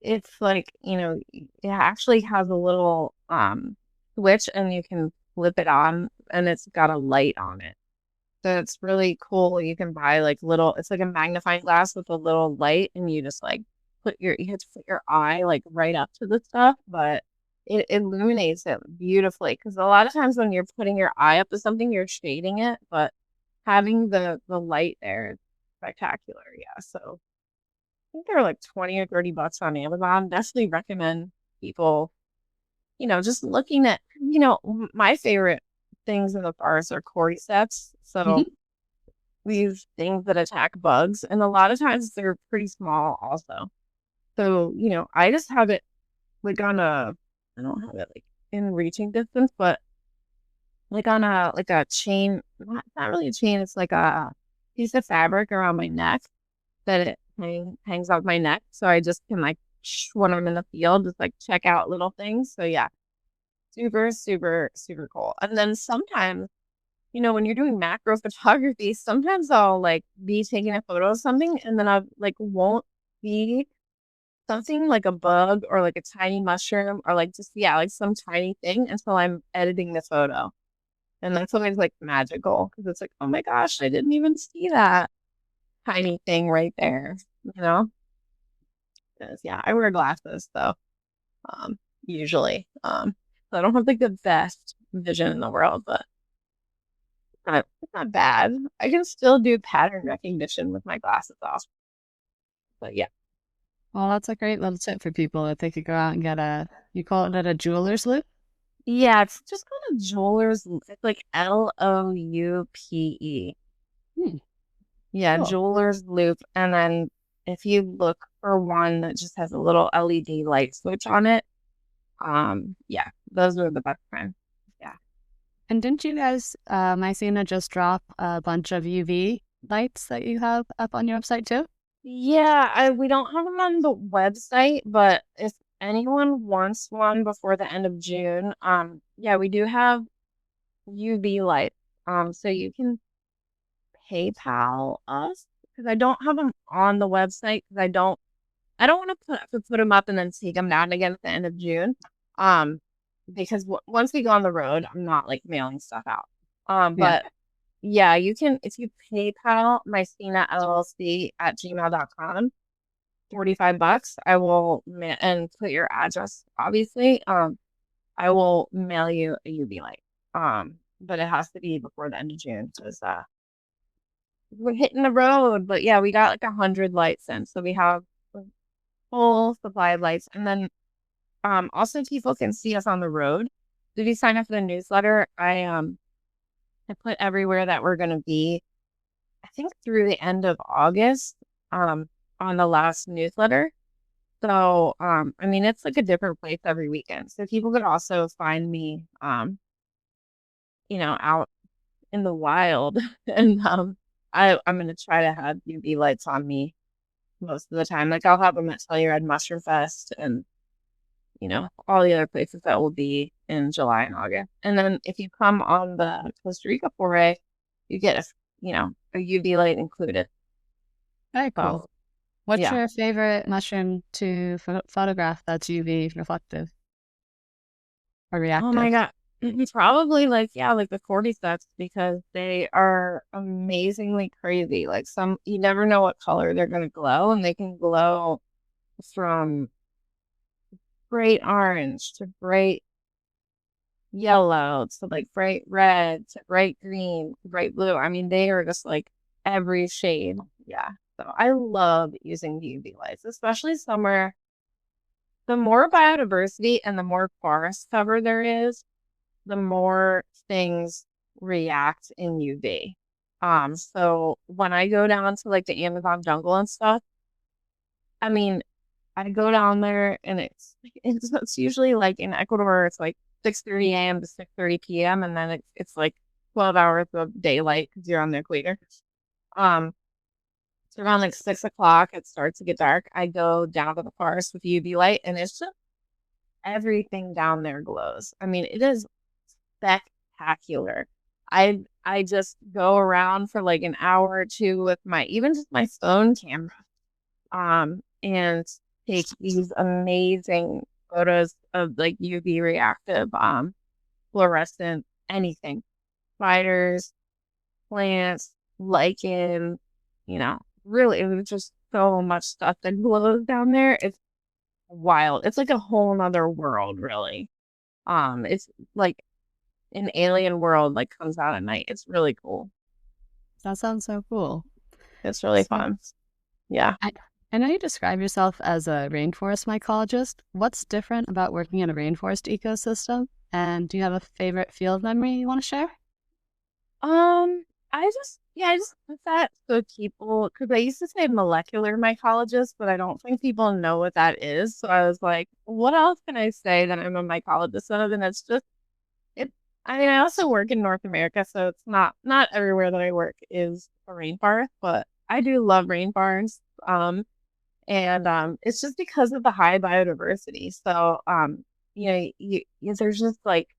Speaker 2: it's like, it actually has a little switch, and you can flip it on, and it's got a light on it. So it's really cool. You can buy like little, it's like a magnifying glass with a little light, and you just like you have to put your eye like right up to the stuff, but it illuminates it beautifully. Because a lot of times when you're putting your eye up to something, you're shading it, but having the light there is spectacular. Yeah. So I think they're like 20 or 30 bucks on Amazon. Definitely recommend people, just looking at, my favorite things in the forest are cordyceps. So
Speaker 1: Hmm.
Speaker 2: these things that attack bugs, and a lot of times they're pretty small also. So, I just have it like I don't have it like in reaching distance, but like on a chain, not really a chain, it's like a piece of fabric around my neck that it hangs off my neck. So I just can like, when I'm in the field, just like check out little things. So yeah, super, super, super cool. And then sometimes, when you're doing macro photography, sometimes I'll like be taking a photo of something, and then I like won't see something like a bug or like a tiny mushroom or like just, yeah, like some tiny thing until I'm editing the photo. And that's always like magical because it's like, oh my gosh, I didn't even see that tiny thing right there, you know? 'Cause, yeah, I wear glasses, so usually. So I don't have like the best vision in the world, but it's not bad. I can still do pattern recognition with my glasses off. But yeah.
Speaker 1: Well, that's a great little tip for people if they could go out and get you call it a jeweler's loop?
Speaker 2: Yeah, it's just called a jeweler's. It's like Loupe.
Speaker 1: Hmm,
Speaker 2: Yeah,
Speaker 1: cool.
Speaker 2: jeweler's loop. And then if you look for one that just has a little LED light switch on it, yeah, those are the best kind. Yeah.
Speaker 1: And didn't you guys, Mycena, just drop a bunch of UV lights that you have up on your website too?
Speaker 2: Yeah, we don't have them on the website, but if anyone wants one before the end of June, yeah, we do have UV lights. So you can PayPal us because I don't have them on the website because I don't want to put them up and then take them down again at the end of June. Um, because once we go on the road, I'm not like mailing stuff out.
Speaker 1: Yeah.
Speaker 2: But yeah, you can, if you PayPal Mycena LLC at gmail.com, 45 bucks, I will and put your address, obviously. I will mail you a UV light. But it has to be before the end of June because we're hitting the road. But yeah, we got like 100 lights in, so we have a full supply of lights. And then also people can see us on the road. So if you sign up for the newsletter, I put everywhere that we're gonna be, I think through the end of August, on the last newsletter. So I mean it's like a different place every weekend. So people could also find me out in the wild. And I'm gonna try to have UV lights on me most of the time. Like I'll have them at Telluride Mushroom Fest and, all the other places that will be in July and August. And then if you come on the Costa Rica foray, you get a UV light included.
Speaker 1: Very cool.
Speaker 2: So,
Speaker 1: What's
Speaker 2: yeah.
Speaker 1: your favorite mushroom to photograph that's UV reflective or
Speaker 2: Oh my
Speaker 1: reactive?
Speaker 2: God. Probably like the cordyceps because they are amazingly crazy. Like you never know what color they're going to glow, and they can glow from bright orange to bright yellow to like bright red to bright green to bright blue. I mean, they are just like every shade. Yeah. So I love using UV lights, especially somewhere. The more biodiversity and the more forest cover there is, the more things react in UV. So when I go down to like the Amazon jungle and stuff, I mean, I go down there and it's usually like in Ecuador, it's like 6:30 a.m. to 6:30 p.m. and then it's like 12 hours of daylight because you're on the equator. Um, so around like 6 o'clock, it starts to get dark. I go down to the forest with UV light, and it's just everything down there glows. I mean, it is spectacular. I just go around for like an hour or two with even just my phone camera, and take these amazing photos of like UV reactive, fluorescent, anything, spiders, plants, lichen, really, it was just so much stuff that glows down there. It's wild. It's like a whole nother world, really. It's like an alien world like comes out at night. It's really cool.
Speaker 1: That sounds so cool.
Speaker 2: It's really
Speaker 1: So
Speaker 2: fun. Yeah.
Speaker 1: I, I know you describe yourself as a rainforest mycologist. What's different about working in a rainforest ecosystem? And do you have a favorite field memory you want to share?
Speaker 2: I just put that so people, because I used to say molecular mycologist, but I don't think people know what that is. So I was like, what else can I say that I'm a mycologist of? And it's just, it, I mean, I also work in North America, so it's not everywhere that I work is a rainforest, but I do love rainforests. And it's just because of the high biodiversity. So, there's just like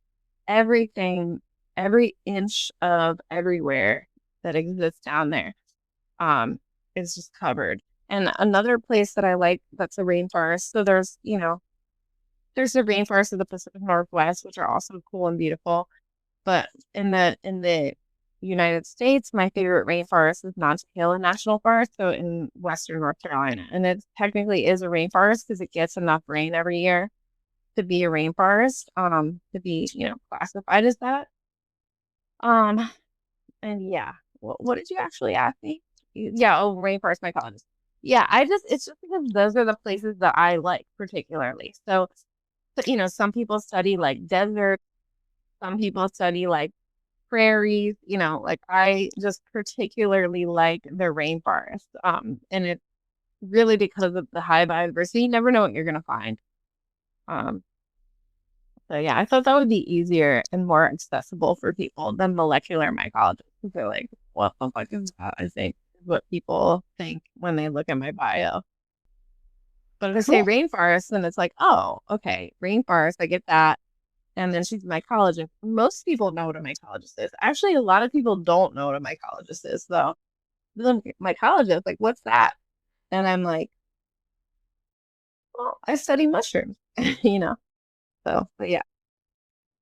Speaker 2: everything, every inch of everywhere that exists down there, um, is just covered. And another place that I like that's a rainforest. So there's the rainforests of the Pacific Northwest, which are also cool and beautiful. But in the United States, my favorite rainforest is Monongahela National Forest, so in western North Carolina. And it technically is a rainforest because it gets enough rain every year to be a rainforest, to be, classified as that. Um, and yeah, what did you actually ask me? Yeah, oh, rainforest mycologist. Yeah, it's just because those are the places that I like particularly. So, but some people study like desert, some people study like prairies, like I just particularly like the rainforest. And it's really because of the high biodiversity. You never know what you're gonna find. Um, so yeah, I thought that would be easier and more accessible for people than molecular mycology. They're like, what the fuck is that? I think is what people think when they look at my bio. But if I say
Speaker 1: Cool.
Speaker 2: rainforest, then it's like, oh, okay, rainforest, I get that. And then she's a mycologist. Most people know what a mycologist is. Actually, a lot of people don't know what a mycologist is, though. The mycologist, like, what's that? And I'm like, well, I study mushrooms, you know? So, but yeah.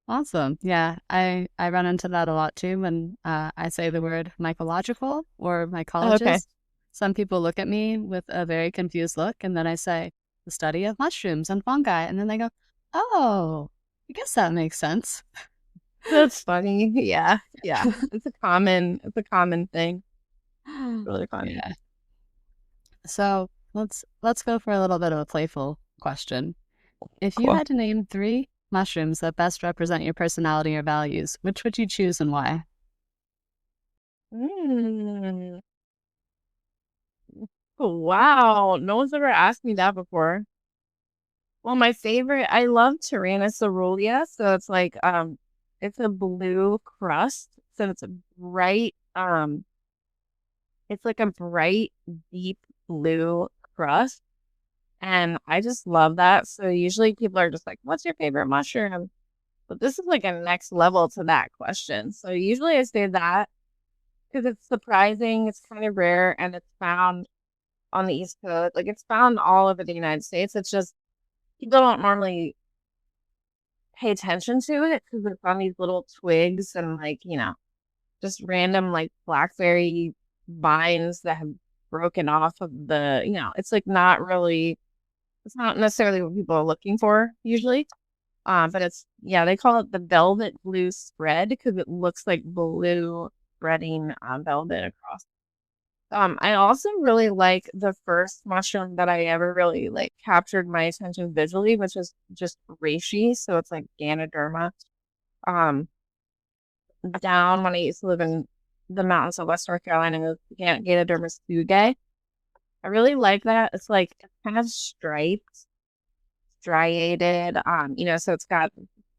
Speaker 1: Awesome. Yeah, I run into that a lot too when I say the word mycological or
Speaker 2: Okay.
Speaker 1: mycologist. Some people look at me with a very confused look, and then I say the study of mushrooms and fungi, and then they go, "Oh, I guess that makes sense."
Speaker 2: That's funny. Yeah. Yeah. It's a common thing. Really funny.
Speaker 1: Yeah. So let's go for a little bit of a playful question. If you
Speaker 2: Cool.
Speaker 1: had to name three mushrooms that best represent your personality or values, which would you choose and why?
Speaker 2: Mm. Wow. No one's ever asked me that before. Well, my favorite, I love Tyrannosaurulea. So it's a blue crust. So it's like a bright, deep blue crust. And I just love that. So usually people are just like, what's your favorite mushroom? But this is like a next level to that question. So usually I say that because it's surprising, it's kind of rare, and it's found on the East Coast. Like it's found all over the United States. It's just people don't normally pay attention to it because it's on these little twigs and like, just random like blackberry vines that have broken off of it's like it's not necessarily what people are looking for usually. But they call it the velvet blue spread because it looks like blue spreading velvet across. I also really like the first mushroom that I ever really like captured my attention visually, which is just reishi. So it's like Ganoderma. Um, Down when I used to live in the mountains of West North Carolina, it was Ganoderma sugae. I really like that. It's like it's kind of striped, striated. So it's got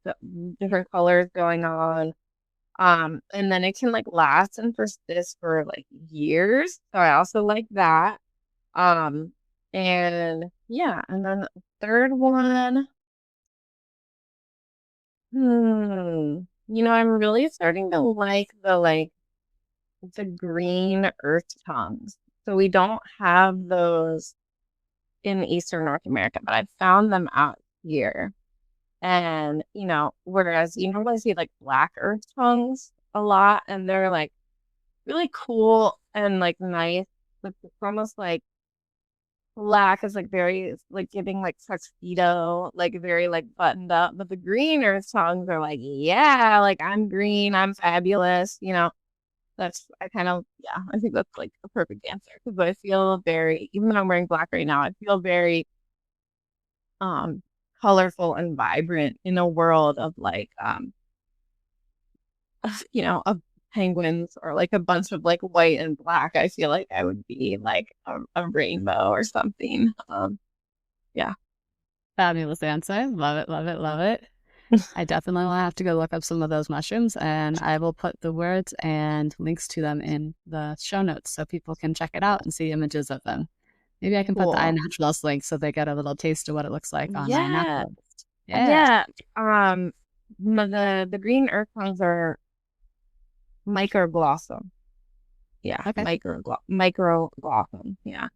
Speaker 2: the different colors going on. And then it can like last and persist for like years. So I also like that. Um, and yeah, and then the third one, I'm really starting to like the green earth tongues. So we don't have those in Eastern North America, but I found them out here. And, whereas you normally see like black earth tongues a lot, and they're like really cool and like nice, but it's almost like black is like very like giving like tuxedo, like very like buttoned up. But the green earth tongues are like, yeah, like I'm green, I'm fabulous, I think that's like a perfect answer because I feel very, even though I'm wearing black right now, I feel very um colorful and vibrant in a world of like of penguins or like a bunch of like white and black. I feel like I would be like a rainbow or something. Yeah.
Speaker 1: Fabulous answer. Love it, love it, love it. I definitely will have to go look up some of those mushrooms, and I will put the words and links to them in the show notes so people can check it out and see images of them. Maybe I can put the
Speaker 2: Cool.
Speaker 1: iNaturalist link so they get a little taste of what it looks like on
Speaker 2: Yeah.
Speaker 1: iNaturalist. Yeah.
Speaker 2: Yeah. The green earth tongues are microglossom. Yeah.
Speaker 1: Okay.
Speaker 2: Microglossom. Yeah.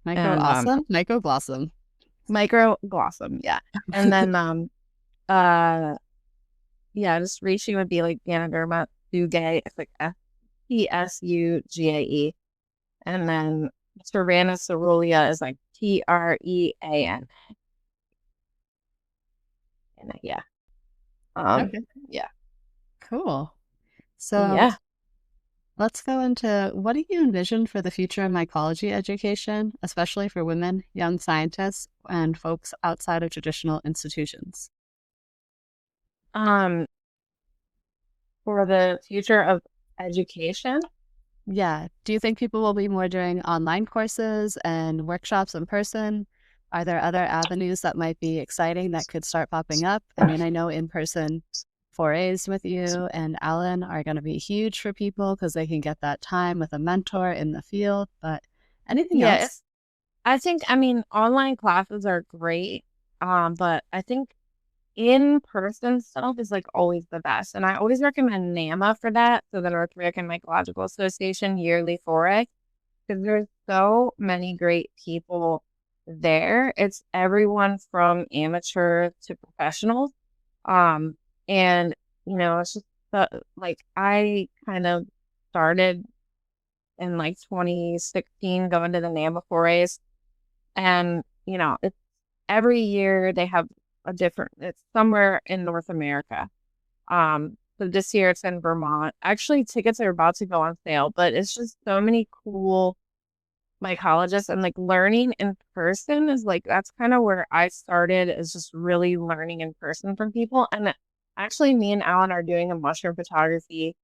Speaker 1: Micro
Speaker 2: And
Speaker 1: awesome. Micro blossom.
Speaker 2: microglossom. Yeah. And then uh just reishi would be like Ganoderma sugae. It's like Psugae. And then Tyrannosaurulea is like Trean. And yeah.
Speaker 1: Okay.
Speaker 2: Yeah.
Speaker 1: Cool. So
Speaker 2: Yeah.
Speaker 1: let's go into what do you envision for the future of mycology education, especially for women, young scientists, and folks outside of traditional institutions?
Speaker 2: Um, for the future of education.
Speaker 1: Yeah. Do you think people will be more doing online courses and workshops in person? Are there other avenues that might be exciting that could start popping up? I mean, I know in-person forays with you and Alan are going to be huge for people because they can get that time with a mentor in the field, but anything else?
Speaker 2: Yes. I mean, online classes are great. But I think in-person stuff is like always the best. And I always recommend NAMA for that. So the North American Mycological Association yearly foray, because there's so many great people there. It's everyone from amateur to professionals. Um, and it's just like I kind of started in like 2016 going to the NAMA forays, and it's every year they have it's somewhere in North America. So this year it's in Vermont. Actually, tickets are about to go on sale, but it's just so many cool mycologists, and like learning in person is like, that's kind of where I started, is just really learning in person from people. And actually me and Alan are doing a mushroom photography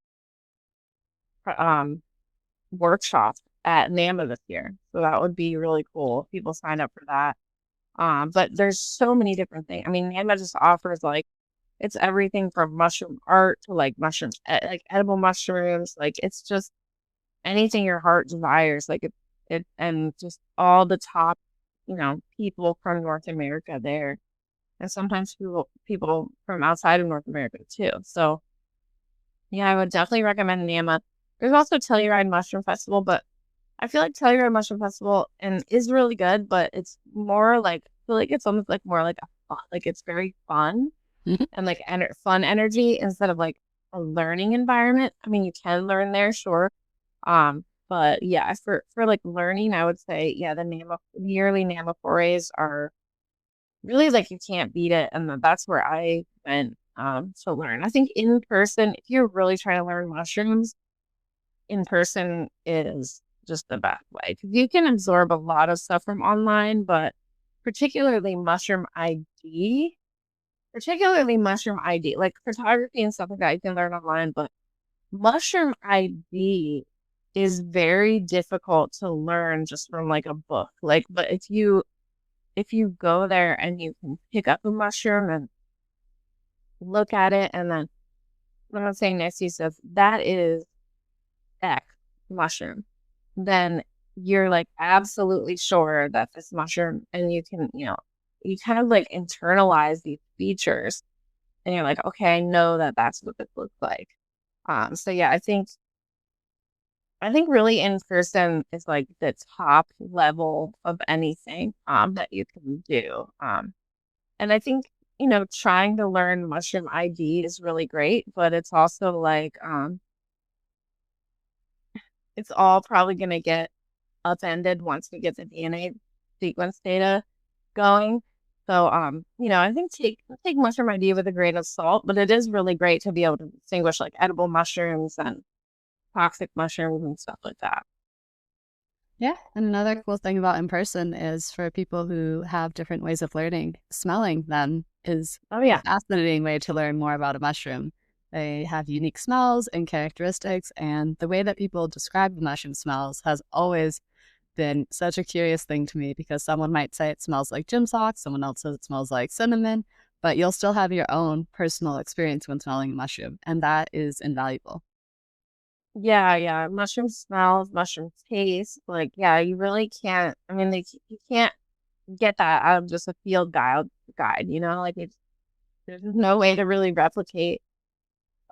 Speaker 2: um workshop at NAMA this year. So that would be really cool if people sign up for that. But there's so many different things. I mean, NAMA just offers like, it's everything from mushroom art to like mushrooms, like edible mushrooms. Like it's just anything your heart desires. Like it and just all the top people from North America there, and sometimes people from outside of North America too. So yeah, I would definitely recommend NAMA. There's also Telluride Mushroom Festival, but I feel like Telluride Mushroom Festival is really good, but it's more like, I feel like it's almost like more like like it's very fun and like fun energy instead of like a learning environment. I mean, you can learn there, sure. But yeah, for like learning, I would say, yeah, the yearly NAMA forays are really like you can't beat it. And that's where I went to learn. I think in person, if you're really trying to learn mushrooms, in person is just the best way because you can absorb a lot of stuff from online, but particularly mushroom ID, like photography and stuff like that, you can learn online, but mushroom ID is very difficult to learn just from like a book. Like, but if you go there and you can pick up a mushroom and look at it, and then I'm not saying next to you says that is X mushroom, then you're like absolutely sure that this mushroom, and you can, you kind of like internalize these features, and you're like, okay, I know that that's what this looks like. So yeah, I think really in person is like the top level of anything that you can do. And I think, trying to learn mushroom ID is really great, but it's also like it's all probably gonna get upended once we get the DNA sequence data going. So I think take mushroom ID with a grain of salt, but it is really great to be able to distinguish like edible mushrooms and toxic mushrooms and stuff like that.
Speaker 1: Yeah, and another cool thing about in person is for people who have different ways of learning, smelling them is
Speaker 2: Oh
Speaker 1: a
Speaker 2: yeah.
Speaker 1: fascinating way to learn more about a mushroom. They have unique smells and characteristics, and the way that people describe the mushroom smells has always been such a curious thing to me because someone might say it smells like gym socks, someone else says it smells like cinnamon, but you'll still have your own personal experience when smelling a mushroom, and that is invaluable.
Speaker 2: Yeah, yeah. Mushroom smells, mushroom taste. Like, yeah, you really can't. I mean, you can't get that out of just a field guide. Like there's no way to really replicate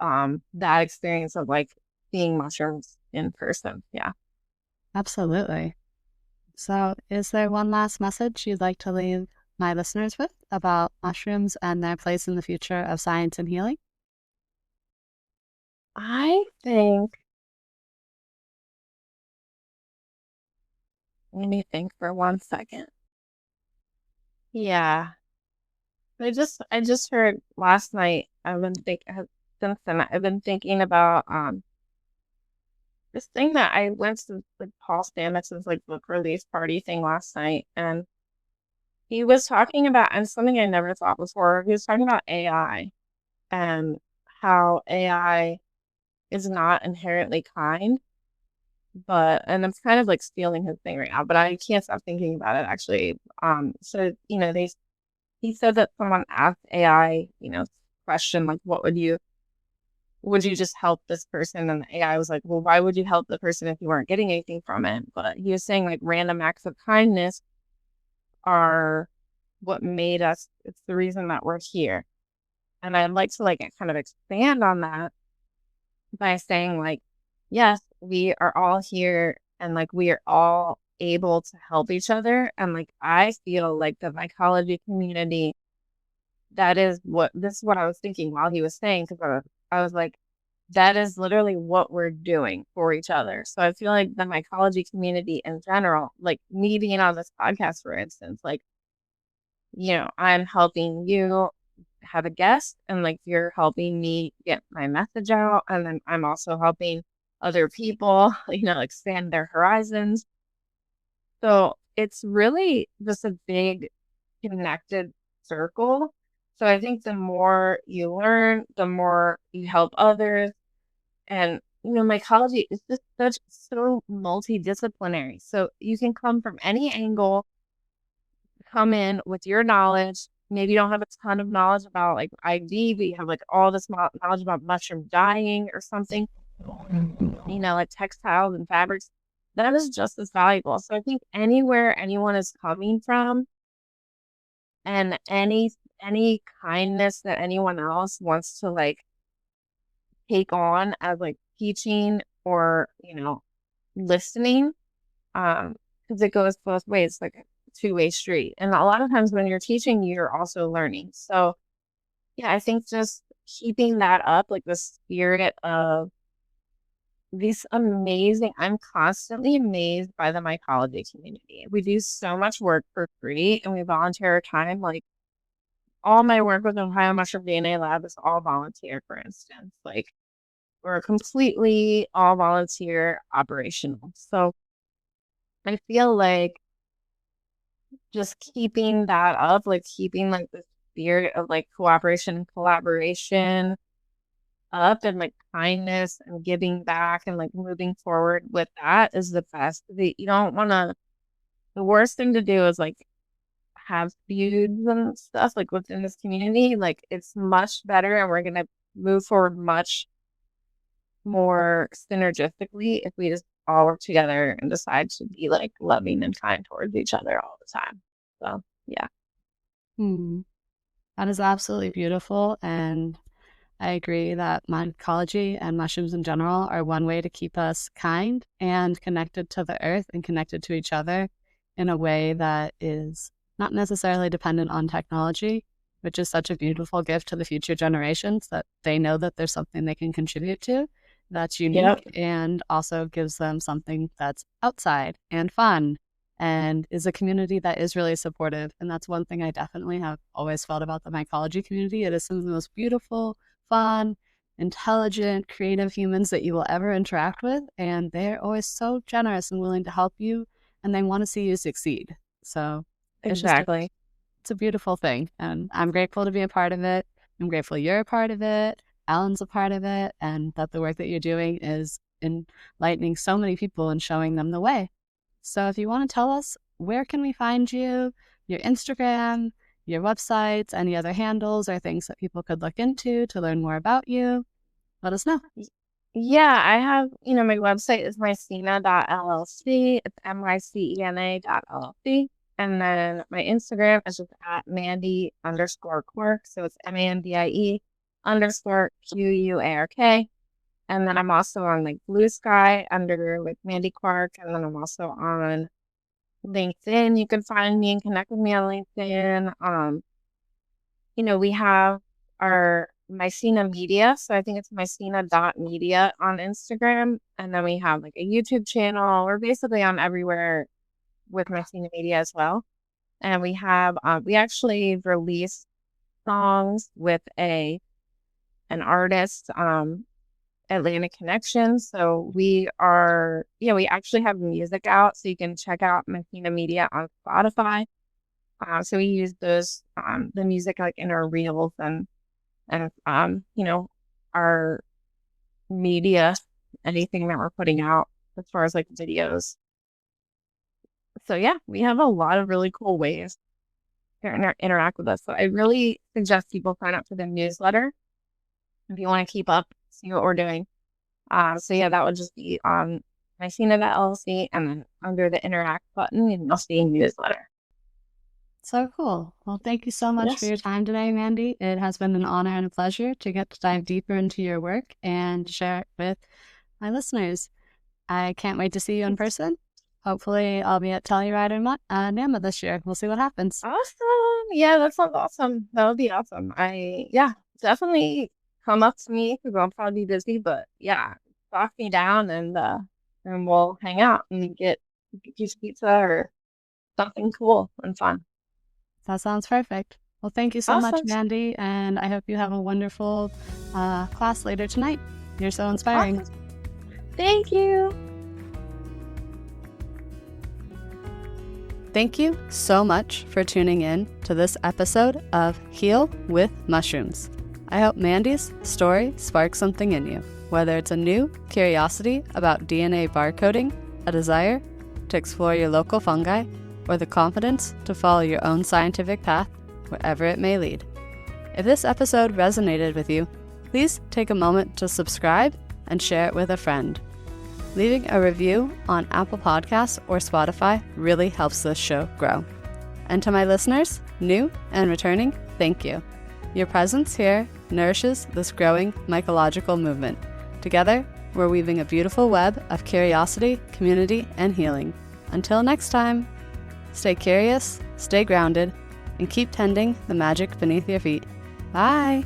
Speaker 2: that experience of like seeing mushrooms in person. Yeah.
Speaker 1: Absolutely. So, is there one last message you'd like to leave my listeners with about mushrooms and their place in the future of science and healing?
Speaker 2: I think. Let me think for 1 second. Yeah. I just heard last night. Since then I've been thinking about this thing that I went to like Paul Stamets's like book release party thing last night, and he was talking about, and something I never thought before. He was talking about AI and how AI is not inherently kind, and I'm kind of like stealing his thing right now, but I can't stop thinking about it actually. So he said that someone asked AI, question like, would you just help this person? And the AI was like, well, why would you help the person if you weren't getting anything from it? But he was saying like random acts of kindness are what made us, it's the reason that we're here. And I'd like to like kind of expand on that by saying like, yes, we are all here and like we are all able to help each other. And like I feel like the mycology community, this is what I was thinking while he was saying, because I was like, that is literally what we're doing for each other. So I feel like the mycology community in general, like me being on this podcast, for instance, like, I'm helping you have a guest, and like you're helping me get my message out. And then I'm also helping other people, expand their horizons. So it's really just a big connected circle. So I think the more you learn, the more you help others. And, mycology is just so multidisciplinary. So you can come from any angle, come in with your knowledge. Maybe you don't have a ton of knowledge about like IV, but you have like all this knowledge about mushroom dyeing or something, like textiles and fabrics. that is just as valuable. So I think anywhere anyone is coming from and any kindness that anyone else wants to like take on as like teaching or, listening, because it goes both ways, like a two-way street. And a lot of times when you're teaching, you're also learning. So yeah, I think just keeping that up, like the spirit of I'm constantly amazed by the mycology community. We do so much work for free and we volunteer our time. Like all my work with Ohio Mushroom DNA Lab is all volunteer, for instance. Like we're completely all volunteer operational. So I feel like just keeping that up, like keeping like the spirit of like cooperation and collaboration up and like kindness and giving back and like moving forward with that is the best. You don't want to, the worst thing to do is like have feuds and stuff like within this community. Like it's much better and we're going to move forward much more synergistically if we just all work together and decide to be like loving and kind towards each other all the time. So yeah.
Speaker 1: That is absolutely beautiful. And I agree that mycology and mushrooms in general are one way to keep us kind and connected to the earth and connected to each other in a way that is not necessarily dependent on technology, which is such a beautiful gift to the future generations that they know that there's something they can contribute to that's unique and also gives them something that's outside and fun and is a community that is really supportive. And that's one thing I definitely have always felt about the mycology community. It is some of the most beautiful, fun, intelligent, creative humans that you will ever interact with. And they're always so generous and willing to help you and they want to see you succeed. So
Speaker 2: exactly.
Speaker 1: It's a beautiful thing. And I'm grateful to be a part of it. I'm grateful you're a part of it. Alan's a part of it, and that the work that you're doing is enlightening so many people and showing them the way. So if you want to tell us, where can we find you, your Instagram, your websites, any other handles or things that people could look into to learn more about you, let us know.
Speaker 2: Yeah, I have, my website is mycena.llc. It's mycena.llc. And then my Instagram is just at Mandie_Quark. So it's MANDIE_QUARK. And then I'm also on like Blue Sky under like Mandie Quark. And then I'm also on LinkedIn. You can find me and connect with me on LinkedIn. We have our Mycena Media. So I think it's mycena.media on Instagram. And then we have like a YouTube channel. We're basically on everywhere with Mycena Media as well. And we have, we actually released songs with an artist, Atlantic Connection. So we actually have music out. So you can check out Mycena Media on Spotify. So we use those, the music like in our reels and our media, anything that we're putting out as far as like videos. So yeah, we have a lot of really cool ways to interact with us. So I really suggest people sign up for the newsletter if you want to keep up, see what we're doing. So yeah, that would just be on mycena.llc, and then under the interact button, you'll see newsletter.
Speaker 1: So cool. Well, thank you so much for your time today, Mandie. It has been an honor and a pleasure to get to dive deeper into your work and share it with my listeners. I can't wait to see you in person. Hopefully, I'll be at Telluride and NAMA this year. We'll see what happens.
Speaker 2: Awesome. Yeah, that sounds awesome. That would be awesome. Definitely come up to me because I'll probably be busy. But yeah, talk me down and we'll hang out and get a piece of pizza or something cool and fun.
Speaker 1: That sounds perfect. Well, thank you so much, Mandie, and I hope you have a wonderful class later tonight. You're so inspiring.
Speaker 2: Awesome. Thank you.
Speaker 1: Thank you so much for tuning in to this episode of Heal with Mushrooms. I hope Mandie's story sparks something in you, whether it's a new curiosity about DNA barcoding, a desire to explore your local fungi, or the confidence to follow your own scientific path, wherever it may lead. If this episode resonated with you, please take a moment to subscribe and share it with a friend. Leaving a review on Apple Podcasts or Spotify really helps this show grow. And to my listeners, new and returning, thank you. Your presence here nourishes this growing mycological movement. Together, we're weaving a beautiful web of curiosity, community, and healing. Until next time, stay curious, stay grounded, and keep tending the magic beneath your feet. Bye!